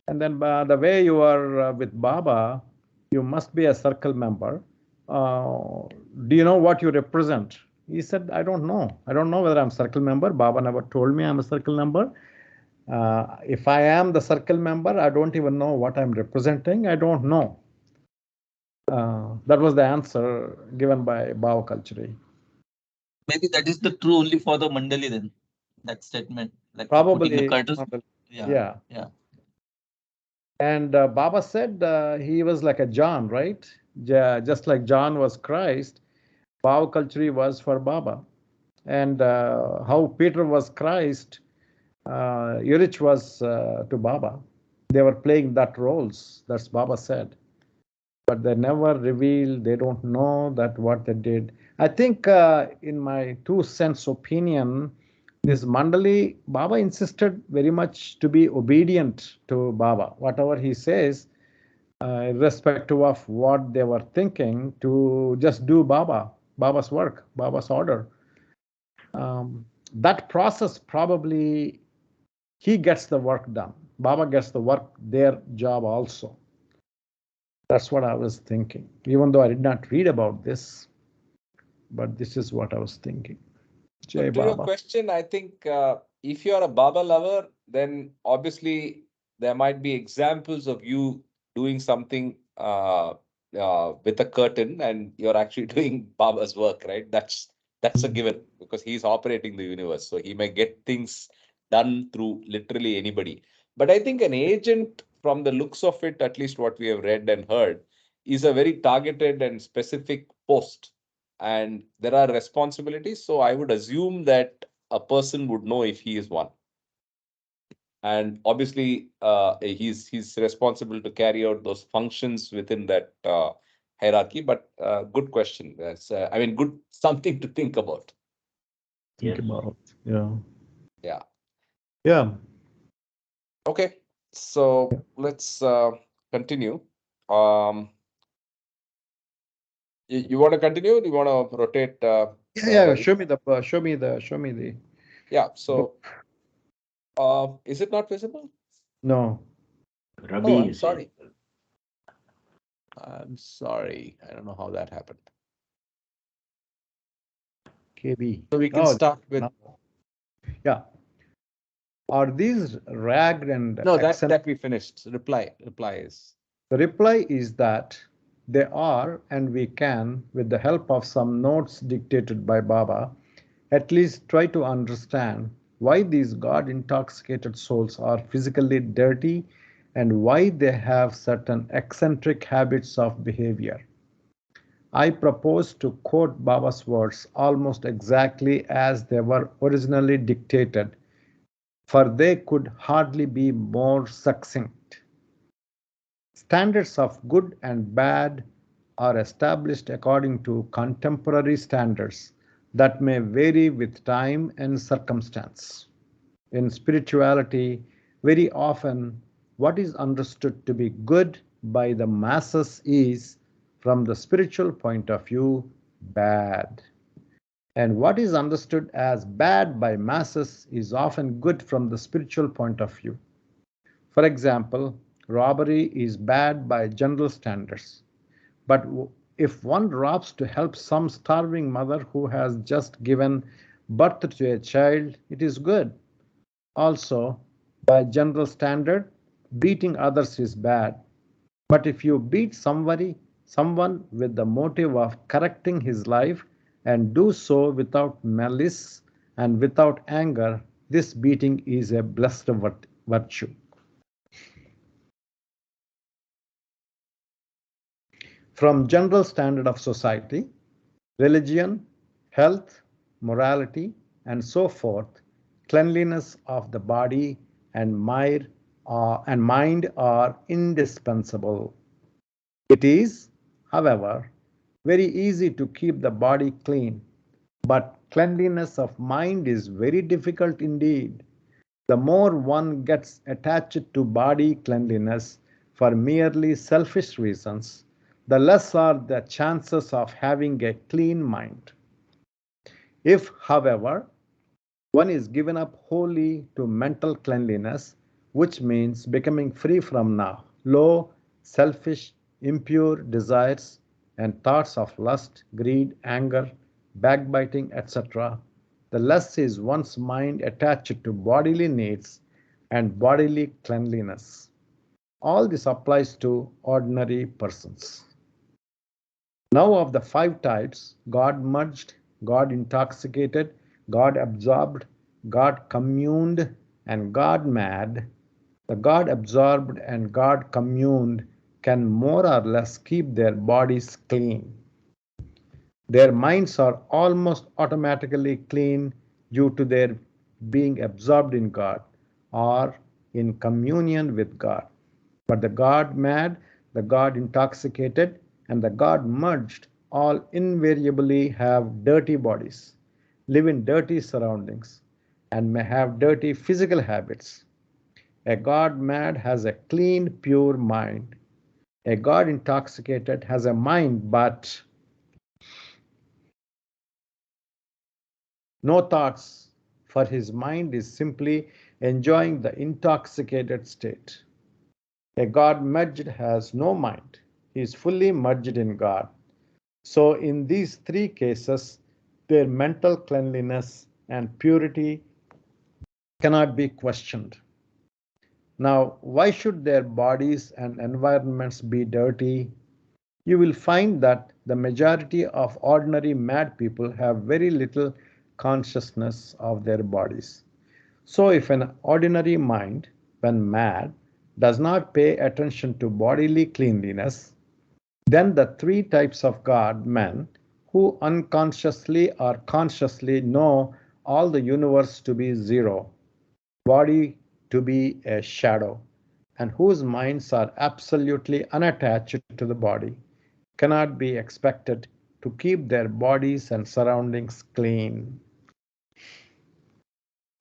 and then the way you are with Baba, you must be a circle member. Do you know what you represent? He said, I don't know. I don't know whether I'm circle member. Baba never told me I'm a circle member. If I am the circle member, I don't even know what I'm representing. I don't know. That was the answer given by Bhav Kalchari. Maybe that is the true only for the mandali then. That statement, like putting the Probably, curtains. Yeah, yeah. yeah. And Baba said he was like a John, right? Just like John was Christ, Bhav Kalchari was for Baba. And how Peter was Christ, Urich was to Baba. They were playing that roles. That's Baba said. But they never reveal, they don't know that what they did. I think in my 2 cents opinion, this Mandali, Baba insisted very much to be obedient to Baba. Whatever he says, irrespective of what they were thinking, to just do Baba's work, Baba's order. That process probably he gets the work done. Baba gets the work, their job also. That's what I was thinking, even though I did not read about this, but this is what I was thinking. Jai But to your Baba. question, I think if you are a Baba lover, then obviously there might be examples of you doing something with a curtain, and you're actually doing Baba's work, right? That's a given because he's operating the universe, so he may get things done through literally anybody. But I think an agent, from the looks of it, at least what we have read and heard, is a very targeted and specific post, and there are responsibilities. So I would assume that a person would know if he is one, and obviously he's responsible to carry out those functions within that hierarchy. But good question. That's I mean, good something to think about. Think Yes. about. Yeah. Yeah. Yeah. Okay. So let's continue. Um, you want to continue? Do you want to rotate? Yeah. Show me the. Yeah. So is it not visible? No. Oh, Ravi I'm is sorry. I'm sorry. I don't know how that happened. KB. So we can Oh, start with no. Yeah. Are these ragged and no, accent? that we finished. Reply is The reply is that they are, and we can, with the help of some notes dictated by Baba, at least try to understand why these God intoxicated souls are physically dirty and why they have certain eccentric habits of behavior. I propose to quote Baba's words almost exactly as they were originally dictated, for they could hardly be more succinct. Standards of good and bad are established according to contemporary standards that may vary with time and circumstance. In spirituality, very often what is understood to be good by the masses is, from the spiritual point of view, bad. And what is understood as bad by masses is often good from the spiritual point of view. For example, robbery is bad by general standards. But if one robs to help some starving mother who has just given birth to a child, it is good. Also, by general standard, beating others is bad. But if you beat someone with the motive of correcting his life and do so without malice and without anger, this beating is a blessed virtue. From general standard of society, religion, health, morality, and so forth, cleanliness of the body and mind are indispensable. It is, however, very easy to keep the body clean, but cleanliness of mind is very difficult indeed. The more one gets attached to body cleanliness for merely selfish reasons, the less are the chances of having a clean mind. If, however, one is given up wholly to mental cleanliness, which means becoming free from now low, selfish, impure desires and thoughts of lust, greed, anger, backbiting, etc., the less is one's mind attached to bodily needs and bodily cleanliness. All this applies to ordinary persons. Now, of the five types, God merged, God intoxicated, God absorbed, God communed, and God mad, the God absorbed and God communed can more or less keep their bodies clean. Their minds are almost automatically clean due to their being absorbed in God or in communion with God. But the God mad, the God intoxicated, and the God merged all invariably have dirty bodies, live in dirty surroundings, and may have dirty physical habits. A God mad has a clean, pure mind. A God intoxicated has a mind but no thoughts, for his mind is simply enjoying the intoxicated state. A God merged has no mind, he is fully merged in God. So, in these three cases, their mental cleanliness and purity cannot be questioned. Now, why should their bodies and environments be dirty? You will find that the majority of ordinary mad people have very little consciousness of their bodies. So, if an ordinary mind, when mad, does not pay attention to bodily cleanliness, then the three types of God men who unconsciously or consciously know all the universe to be zero, body to be a shadow, and whose minds are absolutely unattached to the body, cannot be expected to keep their bodies and surroundings clean.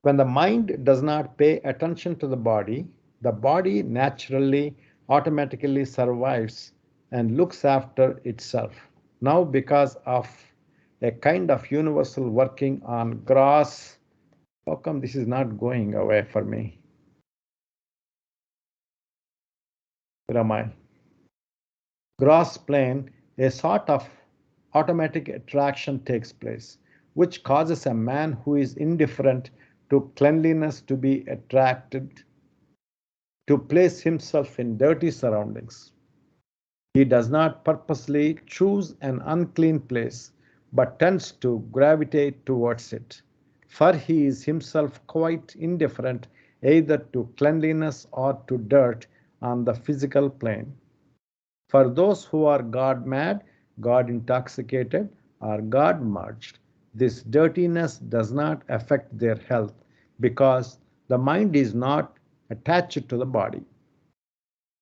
When the mind does not pay attention to the body naturally, automatically survives and looks after itself. Now, because of a kind of universal working on gross, how come this is not going away for me? Where am I? Gross plane, a sort of automatic attraction takes place, which causes a man who is indifferent to cleanliness to be attracted to place himself in dirty surroundings. He does not purposely choose an unclean place, but tends to gravitate towards it, for he is himself quite indifferent either to cleanliness or to dirt on the physical plane. For those who are God mad, God intoxicated, or God merged, this dirtiness does not affect their health because the mind is not attached to the body.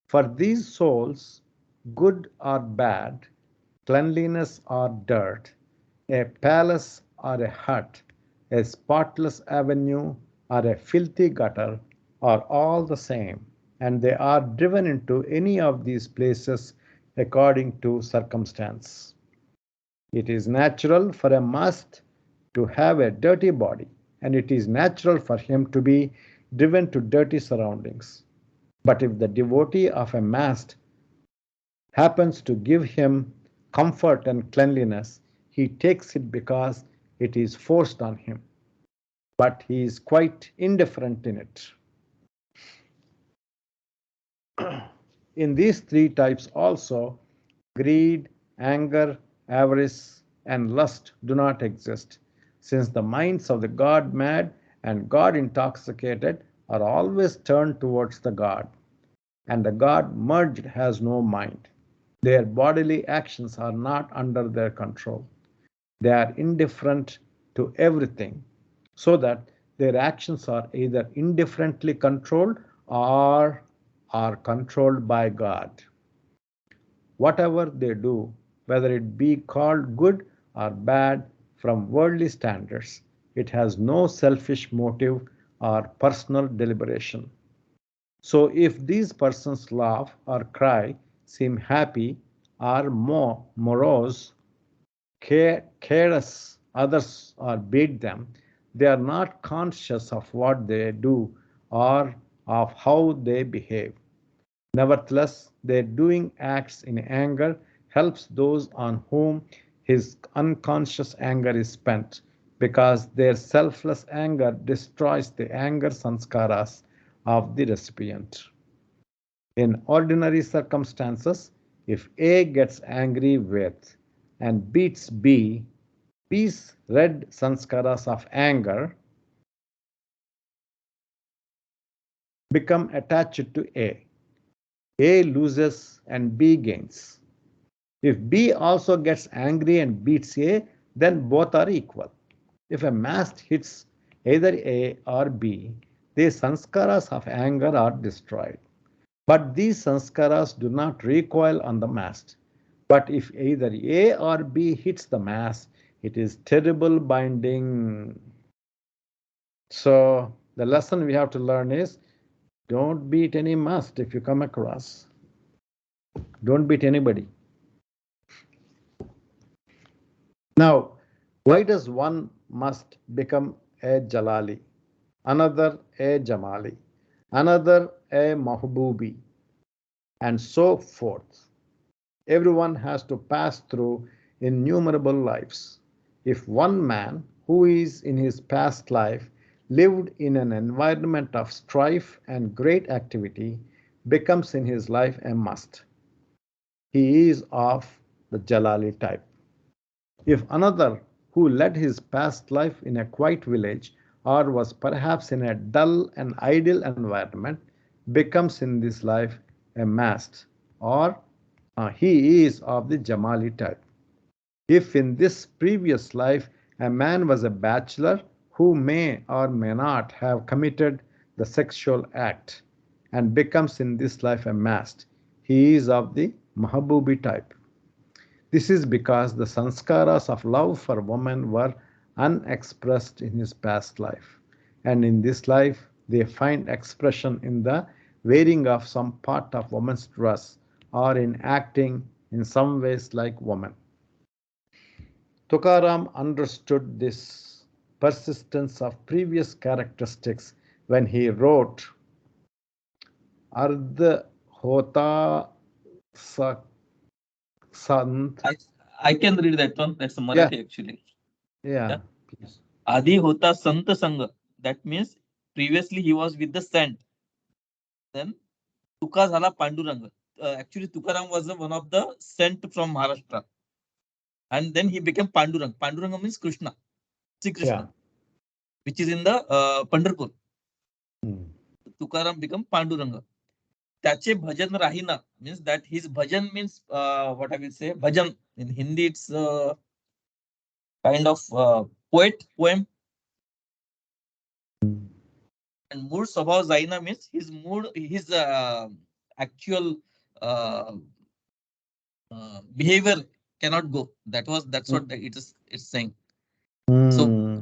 For these souls, good or bad, cleanliness or dirt, a palace or a hut, a spotless avenue or a filthy gutter are all the same, and they are driven into any of these places according to circumstance. It is natural for a mast to have a dirty body, and it is natural for him to be driven to dirty surroundings. But if the devotee of a mast happens to give him comfort and cleanliness, he takes it because it is forced on him, but he is quite indifferent in it. In these three types also, greed, anger, avarice, and lust do not exist, since the minds of the God mad and God intoxicated are always turned towards the God, and the God merged has no mind. Their bodily actions are not under their control. They are indifferent to everything, so that their actions are either indifferently controlled or are controlled by God. Whatever they do, whether it be called good or bad from worldly standards, it has no selfish motive or personal deliberation. So if these persons laugh or cry, seem happy, are more morose, careless others or beat them, they are not conscious of what they do or of how they behave. Nevertheless, their doing acts in anger helps those on whom his unconscious anger is spent, because their selfless anger destroys the anger sanskaras of the recipient. In ordinary circumstances, if A gets angry with and beats B, B's red sanskaras of anger become attached to A. A loses and B gains. If B also gets angry and beats A, then both are equal. If a mast hits either A or B, the sanskaras of anger are destroyed. But these sanskaras do not recoil on the mast. But if either A or B hits the mast, it is terrible binding. So the lesson we have to learn is, don't beat any mast if you come across. Don't beat anybody. Now, why does one must become a Jalali, another a Jamali, another a Mahbubi, and so forth? Everyone has to pass through innumerable lives. If one man who is in his past life lived in an environment of strife and great activity becomes in his life a must, he is of the Jalali type. If another who led his past life in a quiet village or was perhaps in a dull and idle environment becomes in this life a mast, or he is of the Jamali type. If in this previous life a man was a bachelor who may or may not have committed the sexual act and becomes in this life a mast, he is of the Mahabubi type. This is because the sanskaras of love for woman were unexpressed in his past life, and in this life they find expression in the wearing of some part of woman's dress or in acting in some ways like woman. Tukaram understood this persistence of previous characteristics when he wrote Ardh Hota Sant. I can read that one. That's a Yeah, Marathi actually. yeah, Yeah. please. Adi hota Sant Sangha. That means previously he was with the saint. Then Tuka zala Panduranga. Actually, Tukaram was one of the saint from Maharashtra. And then he became Panduranga. Panduranga means Krishna, Sri Yeah. Krishna, which is in the Pandharpur. Hmm. Tukaram became Panduranga. त्याचे भजन राहीना means that his bhajan means what I will say bhajan in Hindi it's kind of poem, and mood स्वभाव जाईना means his actual uh, behavior cannot go. That's what it's saying. So Hmm.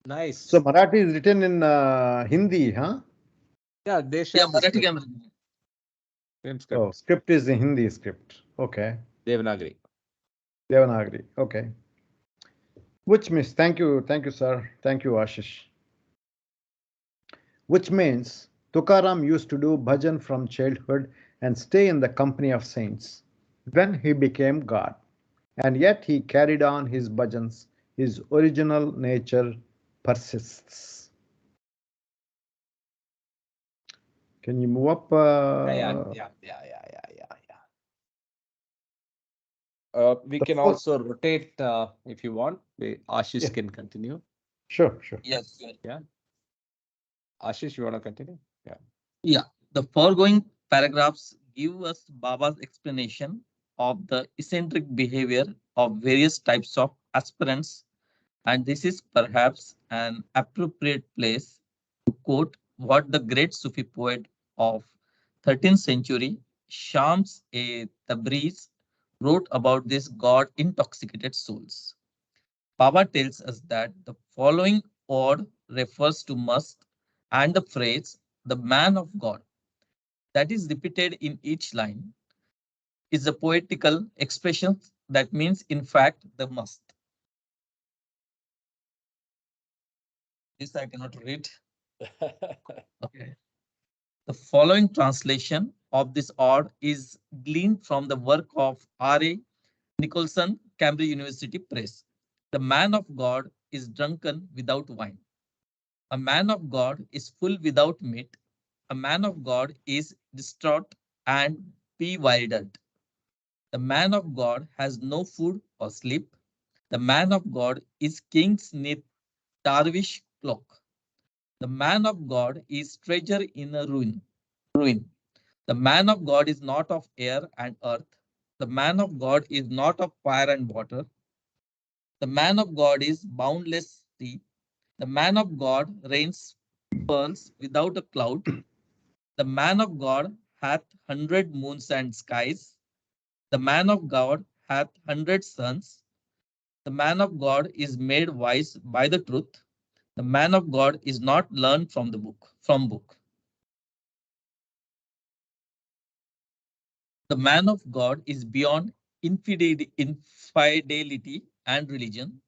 Nice. So Marathi is written in Hindi, huh? Yeah, they yeah, share the Marathi script. can. Same Oh, script. script is the Hindi script. Okay. Devanagari. Devanagari. Okay. Which means, thank you, sir. Thank you, Ashish. Which means Tukaram used to do bhajan from childhood and stay in the company of saints. Then he became God. And yet he carried on his bhajans. His original nature persists. Can you move up? Yeah. We The can fourth. also rotate if you want. Ashish Yeah, can continue. sure. Yes, sure. Yeah. Ashish, you want to continue? Yeah. Yeah, the foregoing paragraphs give us Baba's explanation of the eccentric behavior of various types of aspirants, and this is perhaps an appropriate place to quote what the great Sufi poet of 13th century, Shams-e Tabriz, wrote about these God-intoxicated souls. Baba tells us that the following ode refers to must, and the phrase, the man of God, that is repeated in each line, is a poetical expression that means, in fact, the must. This I cannot read. Okay. The following translation of this ode is gleaned from the work of R.A. Nicholson, Cambridge University Press. The man of God is drunken without wine. A man of God is full without meat. A man of God is distraught and bewildered. The man of God has no food or sleep. The man of God is king's knit darvish cloak. The man of God is treasure in a ruin. The man of God is not of air and earth. The man of God is not of fire and water. The man of God is boundless sea. The man of God rains pearls without a cloud. The man of God hath 100 moons and skies. The man of God hath 100 suns. The man of God is made wise by the truth. The man of God is not learned from the book. The man of God is beyond infidelity and religion.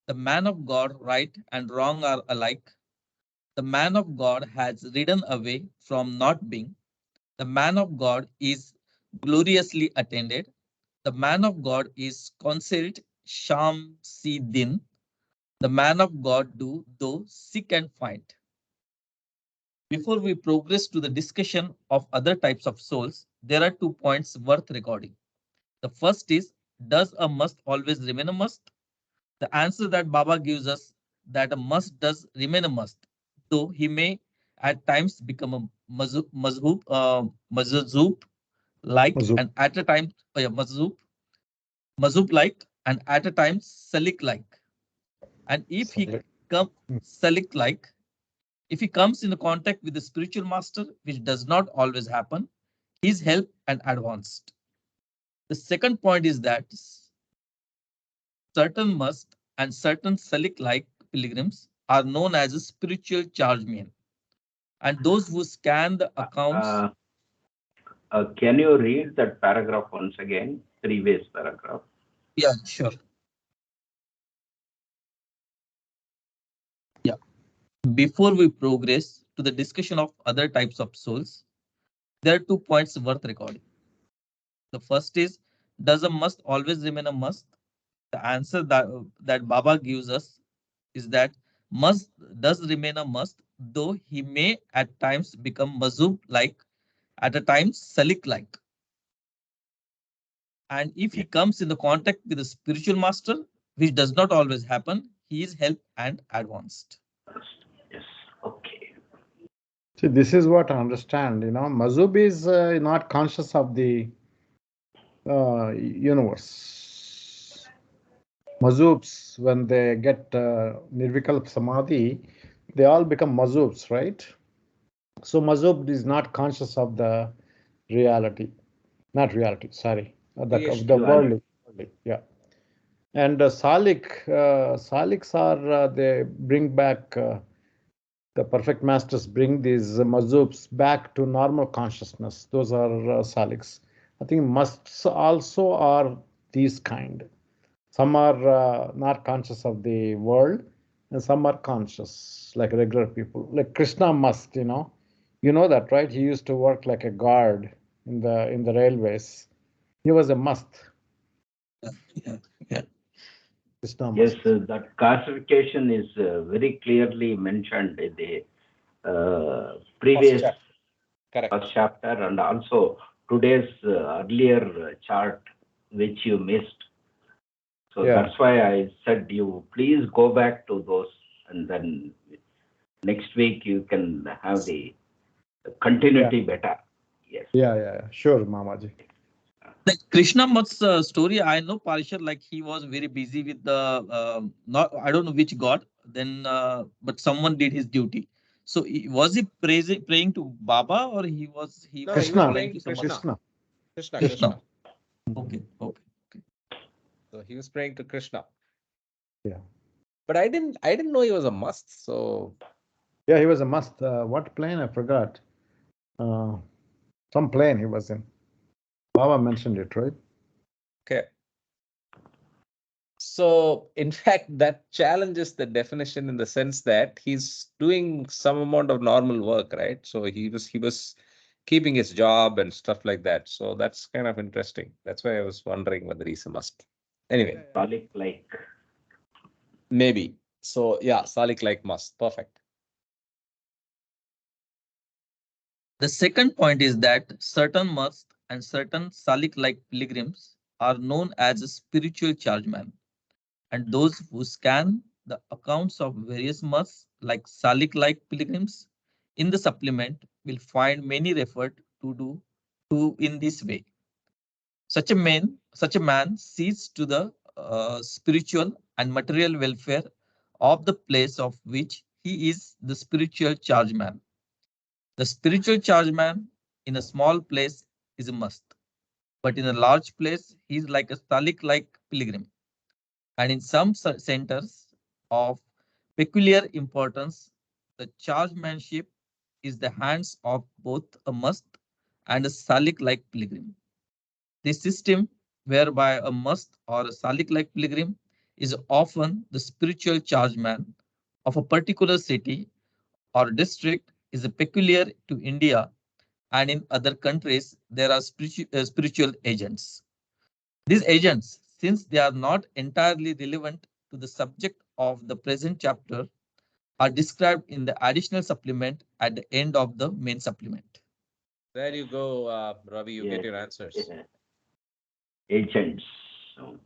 The man of God, right and wrong are alike. The man of God has ridden away from not being. The man of God is gloriously attended. The man of God is concealed Shamsidin. The man of God do, though seek and find. Before we progress to the discussion of other types of souls, there are 2 points worth recording. The first is, does a must always remain a must? The answer that Baba gives us that a must does remain a must, though he may at times become a mazhub like, Mazub. and at a time mazhub like, and at a time salik like. And if he come salik like, if he comes in contact with the spiritual master, which does not always happen, he is helped and advanced. The second point is that certain must and certain salik-like pilgrims are known as a spiritual charge men. And those who scan the accounts. Can you read that paragraph once again? Previous paragraph. Yeah, sure. Yeah. Before we progress to the discussion of other types of souls, there are 2 points worth recording. The first is, does a must always remain a must? The answer that Baba gives us is that must does remain a must, though he may at times become mazub like, at a time salik like. And if he comes in the contact with the spiritual master, which does not always happen, he is helped and advanced. Yes. Okay. See, this is what I understand. Mazub is not conscious of the universe. Mazubs, when they get Nirvikalp Samadhi, they all become Mazubs, right? So Mazub is not conscious of the reality, not reality, sorry, of the worldly, yeah. And Saliks are, they bring back, the perfect masters bring these Mazubs back to normal consciousness. Those are Saliks. I think musts also are these kind. Some are not conscious of the world, and some are conscious, like regular people. Like Krishna must, you know that, right? He used to work like a guard in the railways. He was a must. Yeah, yeah. Krishna Yes, must. that classification is very clearly mentioned in the previous Correct. first chapter, and also today's earlier chart, which you missed. So Yeah. that's why I said you please go back to those, and then next week you can have the continuity better. Yes. Yeah, sure, Mamaji. The Krishnamurti's story, I know Parishar, like he was very busy with the not I don't know which god. Then, but someone did his duty. So was he praying to Baba, or he No, was he was Krishna, following praying to to someone? Krishna. Krishna. Krishna, Krishna. Krishna. Okay, okay, okay. So he was praying to Krishna. Yeah. But I didn't know he was a must. So Yeah, he was a must. What plane? I forgot. Uh, some plane he was in. Baba mentioned it, right? okay. So in fact, that challenges the definition in the sense that he's doing some amount of normal work, right? So he was keeping his job and stuff like that. So that's kind of interesting. That's why I was wondering whether he's a must. Anyway, Salik like. maybe. So yeah, Salik like must. Perfect. The second point is that certain must and certain Salik-like pilgrims are known as a spiritual chargeman, and those who scan the accounts of various musts like Salik-like pilgrims in the supplement will find many referred to in this way. Such a man sees to the spiritual and material welfare of the place of which he is the spiritual chargeman. The spiritual chargeman in a small place is a must, but in a large place he is like a Salik-like pilgrim. And in some centers of peculiar importance, the chargemanship is the hands of both a must and a Salik-like pilgrim. This system, whereby a must or a Salik-like pilgrim is often the spiritual chargeman of a particular city or district, is peculiar to India, and in other countries there are spiritual agents. These agents, since they are not entirely relevant to the subject of the present chapter, are described in the additional supplement at the end of the main supplement. There you go, Ravi. You get Yes. your answers. Yeah. Agents. So,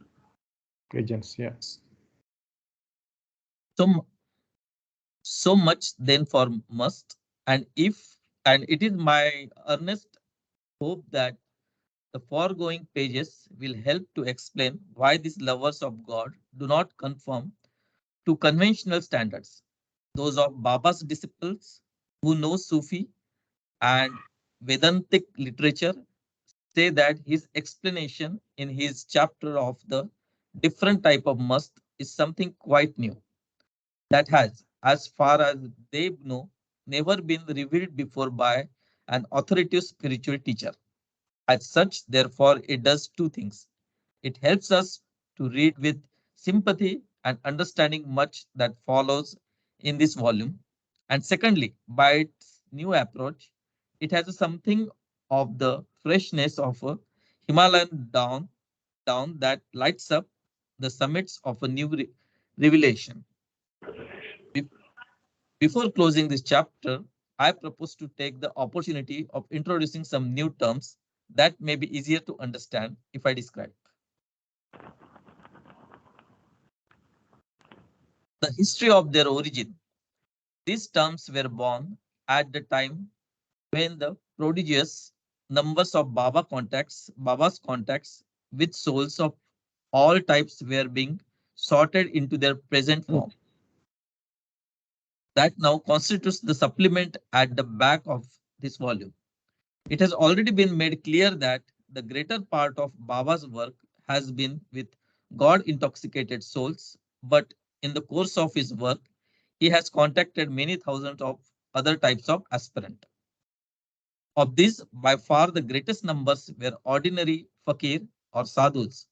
Agents, yeah. So, so much then for must, and it is my earnest hope that the foregoing pages will help to explain why these lovers of God do not conform to conventional standards. Those of Baba's disciples who know Sufi and Vedantic literature say that his explanation in his chapter of the different type of must is something quite new that has, as far as they know, never been revealed before by an authoritative spiritual teacher. As such, therefore, it does two things. It helps us to read with sympathy and understanding much that follows in this volume. And secondly, by its new approach, it has something of the freshness of a Himalayan down that lights up the summits of a new revelation. Be- Before closing this chapter, I propose to take the opportunity of introducing some new terms that may be easier to understand if I describe. The history of their origin. These terms were born at the time when the prodigious numbers of Baba's contacts with souls of all types were being sorted into their present form. That now constitutes the supplement at the back of this volume. It has already been made clear that the greater part of Baba's work has been with God-intoxicated souls, but in the course of his work, he has contacted many thousands of other types of aspirant. Of these, by far the greatest numbers were ordinary fakir or sadhus,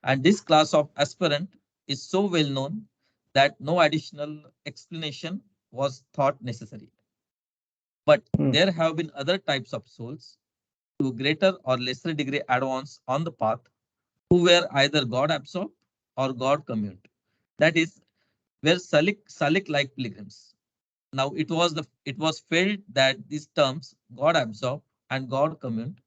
and this class of aspirant is so well known that no additional explanation was thought necessary. But there have been other types of souls to greater or lesser degree advance on the path who were either God absorbed or God communed. That is, were Salik like pilgrims. Now it was felt that these terms God absorbed and God communed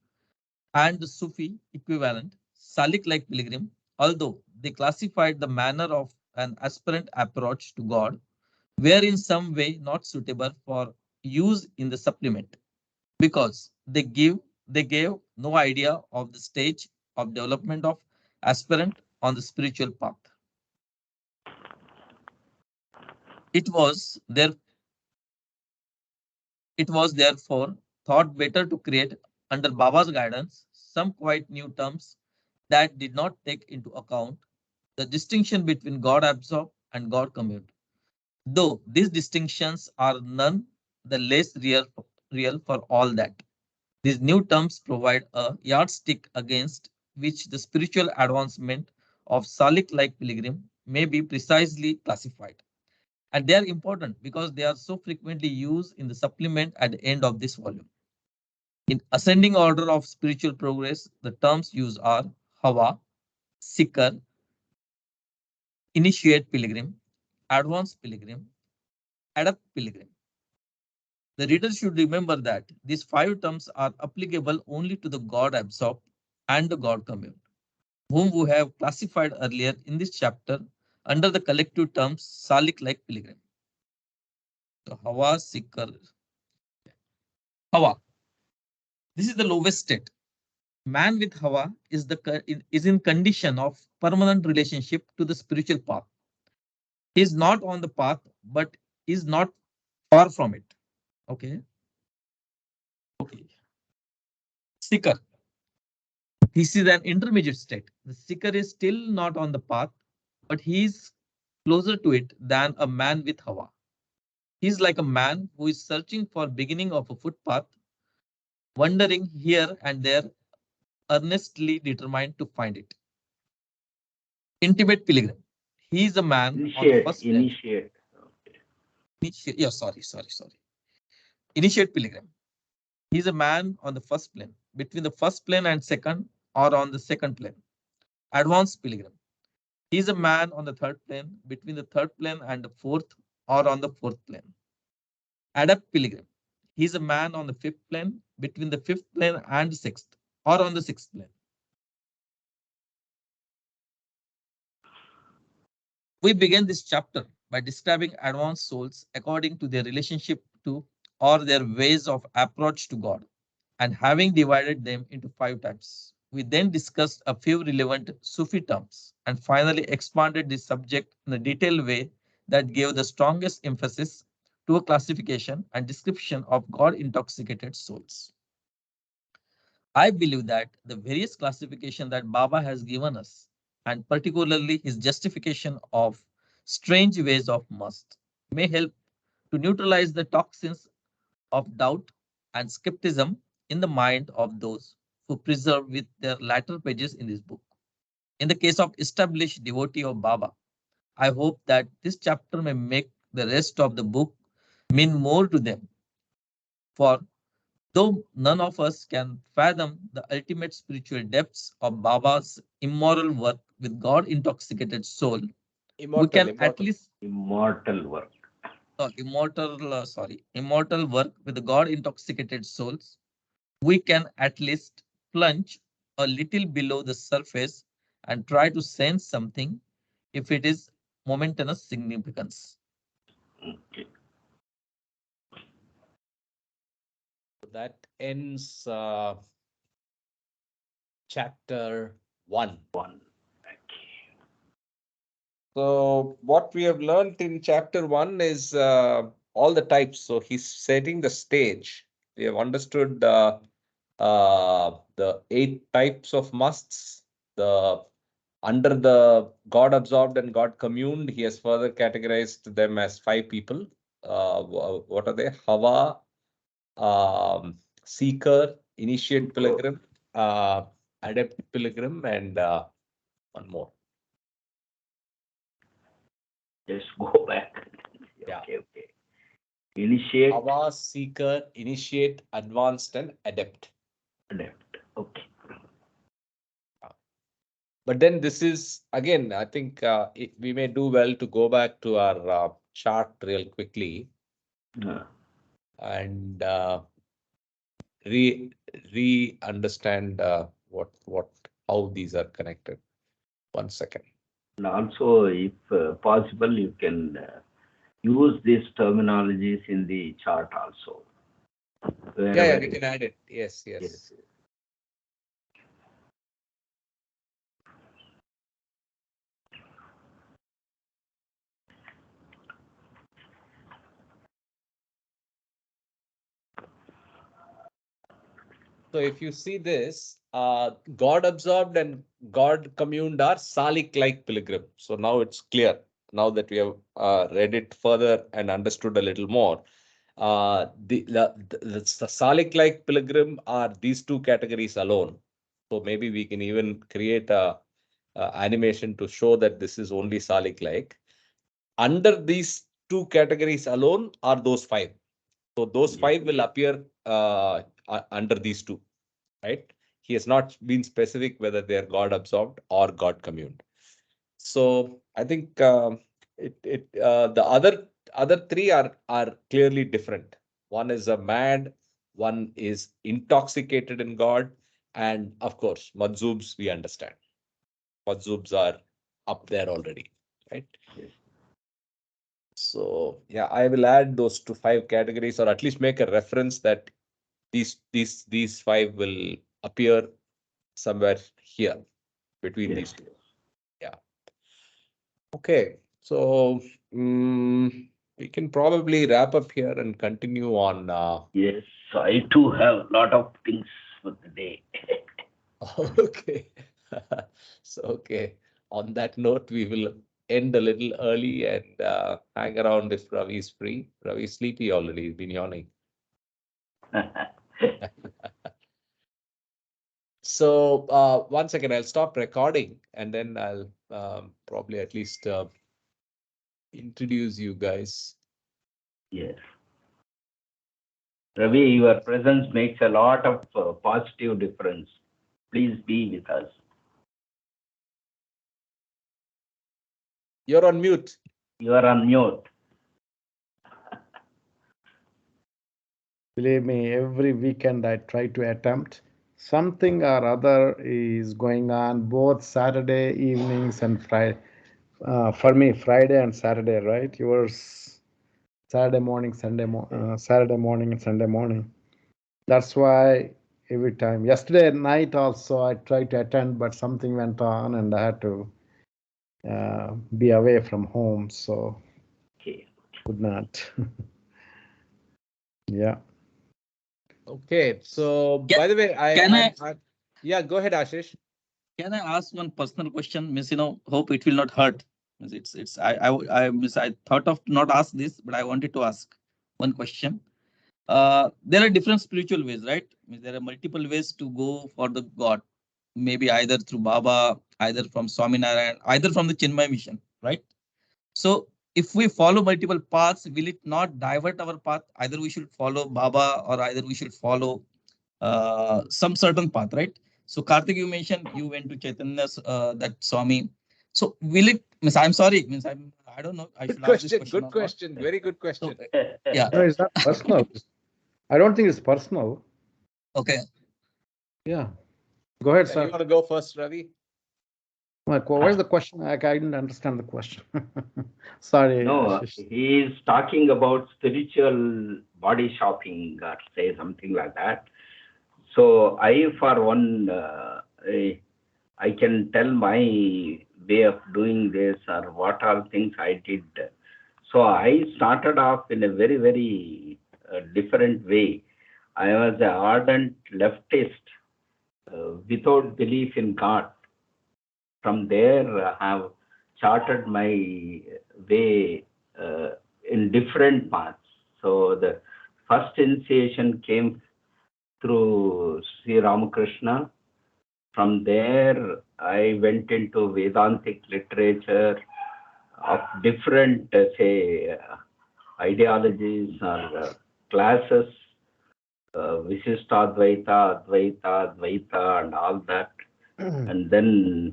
and the Sufi equivalent Salik like pilgrim, although they classified the manner of an aspirant approach to God, were in some way not suitable for use in the supplement because they gave no idea of the stage of development of aspirant on the spiritual path. It was there It was therefore thought better to create, under Baba's guidance, some quite new terms that did not take into account the distinction between God absorbed and God communed. Though these distinctions are none the less real for all that. These new terms provide a yardstick against which the spiritual advancement of Salik like pilgrim may be precisely classified. And they are important because they are so frequently used in the supplement at the end of this volume. In ascending order of spiritual progress, the terms used are Hawa, Seeker, Initiate Pilgrim, Advanced Pilgrim, Adapt Pilgrim. The reader should remember that these five terms are applicable only to the God absorbed and the God commune, whom we have classified earlier in this chapter under the collective terms Salik like pilgrim. So Hawa, Seeker, Hawa. This is the lowest state. Man with Hawa is in condition of permanent relationship to the spiritual path. He is not on the path, but is not far from it. Okay. Okay. Seeker. This is an intermediate state. The seeker is still not on the path, but he is closer to it than a man with Hawa. He is like a man who is searching for beginning of a footpath, wandering here and there, earnestly determined to find it. Intimate pilgrim. He is a man on the first plane. Yeah, sorry. Initiate pilgrim. He is a man on the first plane, between the first plane and second, or on the second plane. Advanced pilgrim. He is a man on the third plane, between the third plane and the fourth, or on the fourth plane. Adapt pilgrim. He is a man on the fifth plane, between the fifth plane and the sixth, or on the sixth plane. We begin this chapter by describing advanced souls according to their relationship to or their ways of approach to God, and having divided them into five types. We then discussed a few relevant Sufi terms and finally expanded this subject in a detailed way that gave the strongest emphasis to a classification and description of God-intoxicated souls. I believe that the various classification that Baba has given us, and particularly his justification of strange ways of must, may help to neutralize the toxins of doubt and skepticism in the mind of those who preserve with their latter pages in this book. In the case of established devotee of Baba, I hope that this chapter may make the rest of the book mean more to them. For though none of us can fathom the ultimate spiritual depths of Baba's immoral work with God-intoxicated soul, we can at least immortal work. Immortal work with the God-intoxicated souls, we can at least plunge a little below the surface and try to sense something if it is momentous significance. Okay. That ends chapter 1. So what we have learned in chapter 1 is all the types. So he's setting the stage. We have understood the 8 types of musts. Under the God absorbed and God communed, he has further categorized them as 5 people. What are they? Hawa, Seeker, Initiate Pilgrim, Adept Pilgrim, and one more. Just go back. Yeah. Okay. Initiate. Hawa, Seeker, Initiate, Advanced, and Adept. Okay. But then this is, again, I think we may do well to go back to our chart real quickly and re-understand how these are connected. 1 second. And also, if possible, you can use these terminologies in the chart also. Yeah, we can add it. Yes. So if you see this, God absorbed and God communed are Salik-like pilgrim. So now it's clear. Now that we have read it further and understood a little more, the Salik-like pilgrim are these two categories alone. So maybe we can even create a animation to show that this is only Salik-like. Under these two categories alone are those five. So those Yes. five will appear under these two, right? He has not been specific whether they are God absorbed or God communed. So I think the other three are clearly different. One is a mad, one is intoxicated in God, and of course, Madzubs we understand. Madzubs are up there already, right? Yes. So yeah, I will add those to five categories, or at least make a reference that these five will appear somewhere here between Yes. these two. Yeah. Okay. So we can probably wrap up here and continue on. Yes. I too have a lot of things for the day. Okay. So okay. On that note, we will end a little early and hang around if Ravi is free. Ravi is sleepy already. He's been yawning. So 1 second, I'll stop recording and then I'll probably at least introduce you guys. Yes. Ravi, your presence makes a lot of positive difference. Please be with us. You're on mute. You are on mute. Believe me, every weekend I try to attempt. Something or other is going on both Saturday evenings and Friday. For me, Friday and Saturday, right? Yours, Saturday morning, Saturday morning and Sunday morning. That's why every time. Yesterday night also I tried to attend, but something went on and I had to be away from home, so Okay. could not. Yeah. Okay. So Can, by the way, can I yeah, go ahead, Ashish. can I ask one personal question? Miss, hope it will not hurt. Miss, it's miss, I thought of not ask this, but I wanted to ask one question. There are different spiritual ways, right? Means there are multiple ways to go for the God. Maybe either through Baba, either from Swaminarayan, either from the Chinmay mission, right? So if we follow multiple paths, will it not divert our path? Either we should follow Baba or either we should follow some certain path, right? So Karthik, you mentioned you went to Chaitanya's that Swami. So will it? Means I'm sorry. Means I don't know. I Good should ask this question. question Good or not. question. Very good So question. yeah. No, it's not personal. I don't think it's personal. Okay. Yeah. Go ahead, Yeah, sir. you want to go first, Ravi? Like, what's the question? I didn't understand the question. Sorry, No, Ashish. he is talking about spiritual body shopping or say something like that. So I, for one, I can tell my way of doing this or what all things I did. So I started off in a very, very different way. I was an ardent leftist without belief in God. From there, I have charted my way in different paths. So the first initiation came through Sri Ramakrishna. From there, I went into Vedantic literature of different, ideologies or classes, Visishtadvaita, Advaita, Advaita, and all that. And then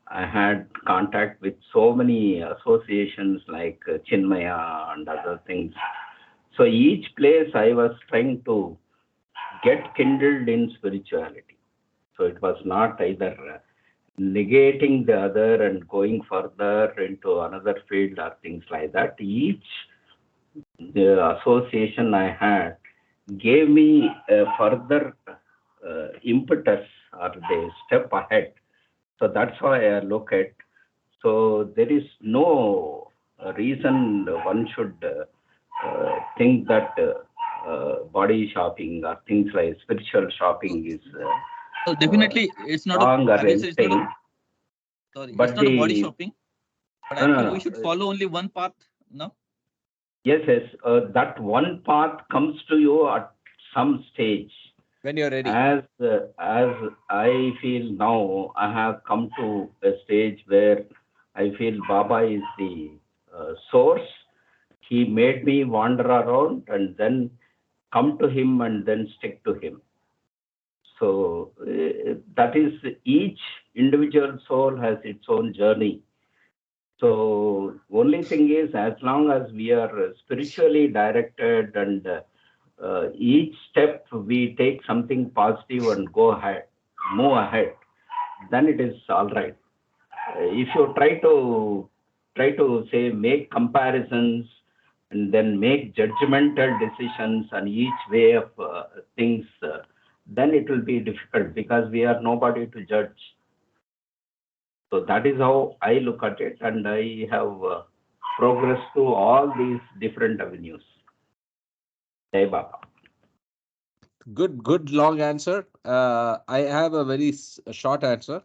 I had contact with so many associations like Chinmaya and other things. So each place I was trying to get kindled in spirituality. So it was not either negating the other and going further into another field or things like that. Each the association I had gave me a further impetus or the step ahead. So that's why I look at. So there is no reason one should think that body shopping or things like spiritual shopping is So definitely it's not a, wrong or I will say it's not a, anything. sorry, But it's not a body the shopping, but no, no, actually we no. should follow only one path. No. Yes, yes. That one path comes to you at some stage. When you're ready. As I feel now, I have come to a stage where I feel Baba is the source. He made me wander around and then come to him and then stick to him. So that is, each individual soul has its own journey. So only thing is, as long as we are spiritually directed and each step we take something positive and go ahead, move ahead, then it is all right. If you try to say make comparisons and then make judgmental decisions on each way of things, then it will be difficult because we are nobody to judge. So that is how I look at it, and I have progressed through all these different avenues. Jai Baba. Good long answer. I have a very short answer.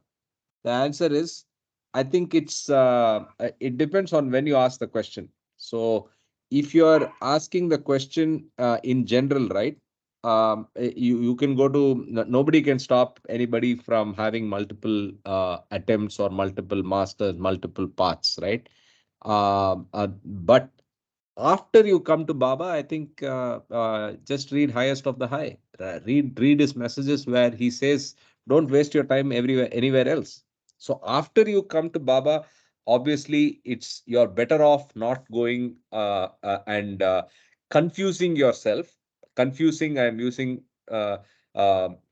The answer is, I think it depends on when you ask the question. So if you are asking the question in general, right? You can go to, nobody can stop anybody from having multiple attempts or multiple masters, multiple paths, right? But after you come to Baba, I think just read highest of the high. Read his messages where he says, "Don't waste your time anywhere else." So after you come to Baba, obviously you're better off not going and confusing yourself. Confusing, I'm using uh,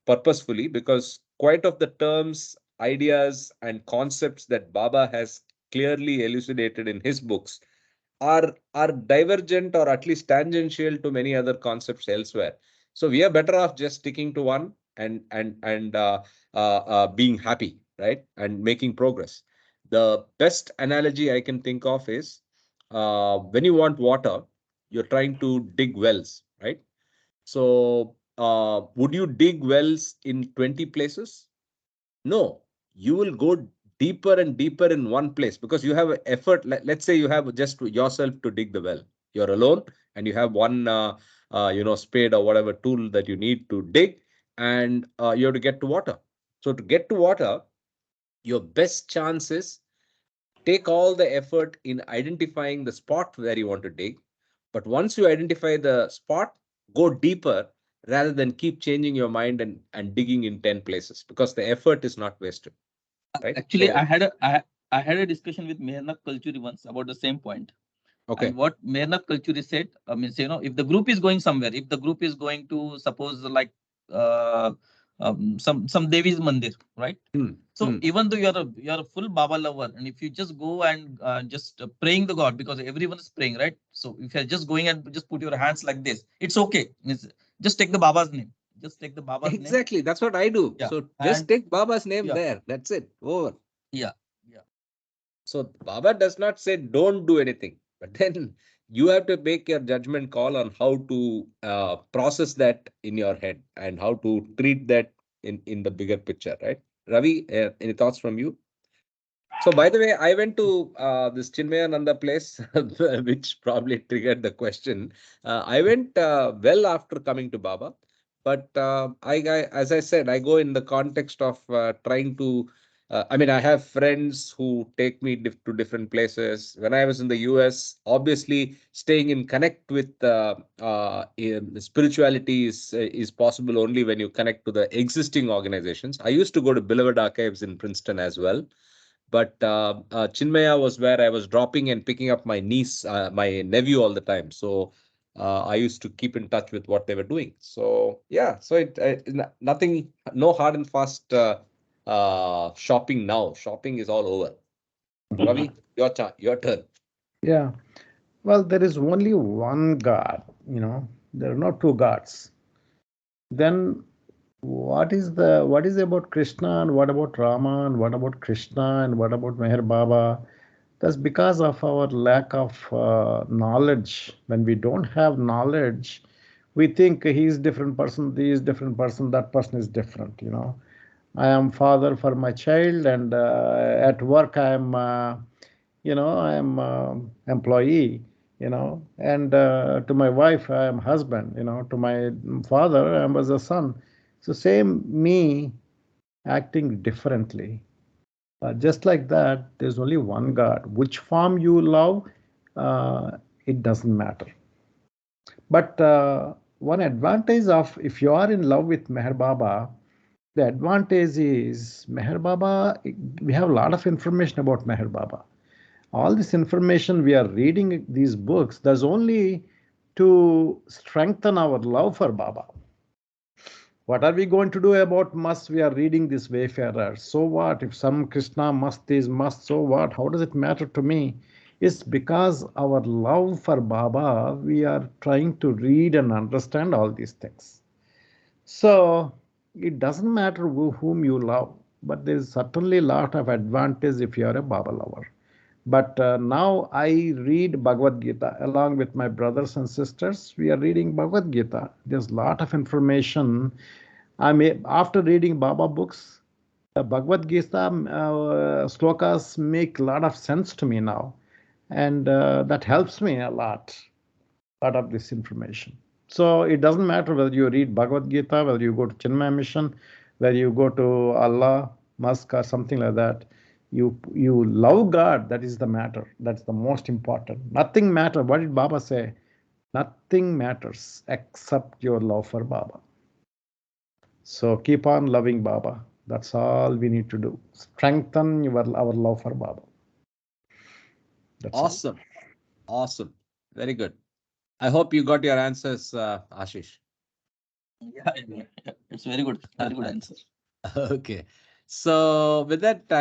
purposefully, because quite of the terms, ideas, and concepts that Baba has clearly elucidated in his books are divergent or at least tangential to many other concepts elsewhere. So we are better off just sticking to one and being happy, right, and making progress. The best analogy I can think of is when you want water, you're trying to dig wells, right? So would you dig wells in 20 places? No, you will go deeper and deeper in one place because you have effort. Let's say you have just yourself to dig the well. You're alone and you have one, spade or whatever tool that you need to dig, and you have to get to water. So to get to water, your best chance is take all the effort in identifying the spot where you want to dig. But once you identify the spot, go deeper rather than keep changing your mind and digging in 10 places, because the effort is not wasted. Right? Actually, So, I had a discussion with Mehrnak Kalchuri once about the same point. okay. And what Mehrnak Kalchuri said, means, if the group is going somewhere, if the group is going to suppose like uh, some Devi's mandir, right? So even though you're a full Baba lover, and if you just go and just praying the God, because everyone is praying, right? So if you're just going and just put your hands like this, it's okay. Just take the Baba's name. Just take the Baba's name. Exactly. That's what I do. Yeah. So just take Baba's name Yeah. there. That's it. Over. Yeah. So Baba does not say don't do anything, but then you have to make your judgment call on how to process that in your head and how to treat that in the bigger picture, right? Ravi, any thoughts from you? So, by the way, I went to this Chinmayananda place, which probably triggered the question. I went well after coming to Baba, but as I said, I go in the context of trying to. I mean, I have friends who take me to different places. When I was in the US, obviously, staying in connect with spirituality is possible only when you connect to the existing organizations. I used to go to Beloved Archives in Princeton as well. But Chinmaya was where I was dropping and picking up my niece, my nephew all the time. So I used to keep in touch with what they were doing. So yeah, so nothing, no hard and fast shopping now. Shopping is all over. Ravi, your turn. Yeah. Well, there is only one God, there are not two gods. Then what is about Krishna and what about Rama and what about Krishna and what about Meher Baba? That's because of our lack of knowledge. When we don't have knowledge, We think he's different person, he is different person, that person is different, you know. I am father for my child, and at work I am, I am employee, and to my wife I am husband, to my father I was a son. So same me acting differently. Just like that, there's only one God. Which form you love, it doesn't matter. But one advantage of if you are in love with Meher Baba, the advantage is Meher Baba, we have a lot of information about Meher Baba. All this information we are reading these books, there's only to strengthen our love for Baba. What are we going to do about must? We are reading this Wayfarers. So what? If some Krishna must is must, so what? How does it matter to me? It's because our love for Baba, we are trying to read and understand all these things. So it doesn't matter whom you love, but there is certainly a lot of advantage if you are a Baba lover. But now I read Bhagavad Gita along with my brothers and sisters. We are reading Bhagavad Gita. There's a lot of information. After reading Baba books, the Bhagavad Gita slokas make a lot of sense to me now, and that helps me a lot of this information. So it doesn't matter whether you read Bhagavad Gita, whether you go to Chinmaya Mission, whether you go to Allah, Mosque, or something like that. You love God. That is the matter. That's the most important. Nothing matters. What did Baba say? Nothing matters except your love for Baba. So keep on loving Baba. That's all we need to do. Strengthen our love for Baba. That's all. Awesome. Awesome. Very good. I hope you got your answers, Ashish. Yeah, yeah, yeah. It's very good. Very good answer. Okay. So with that,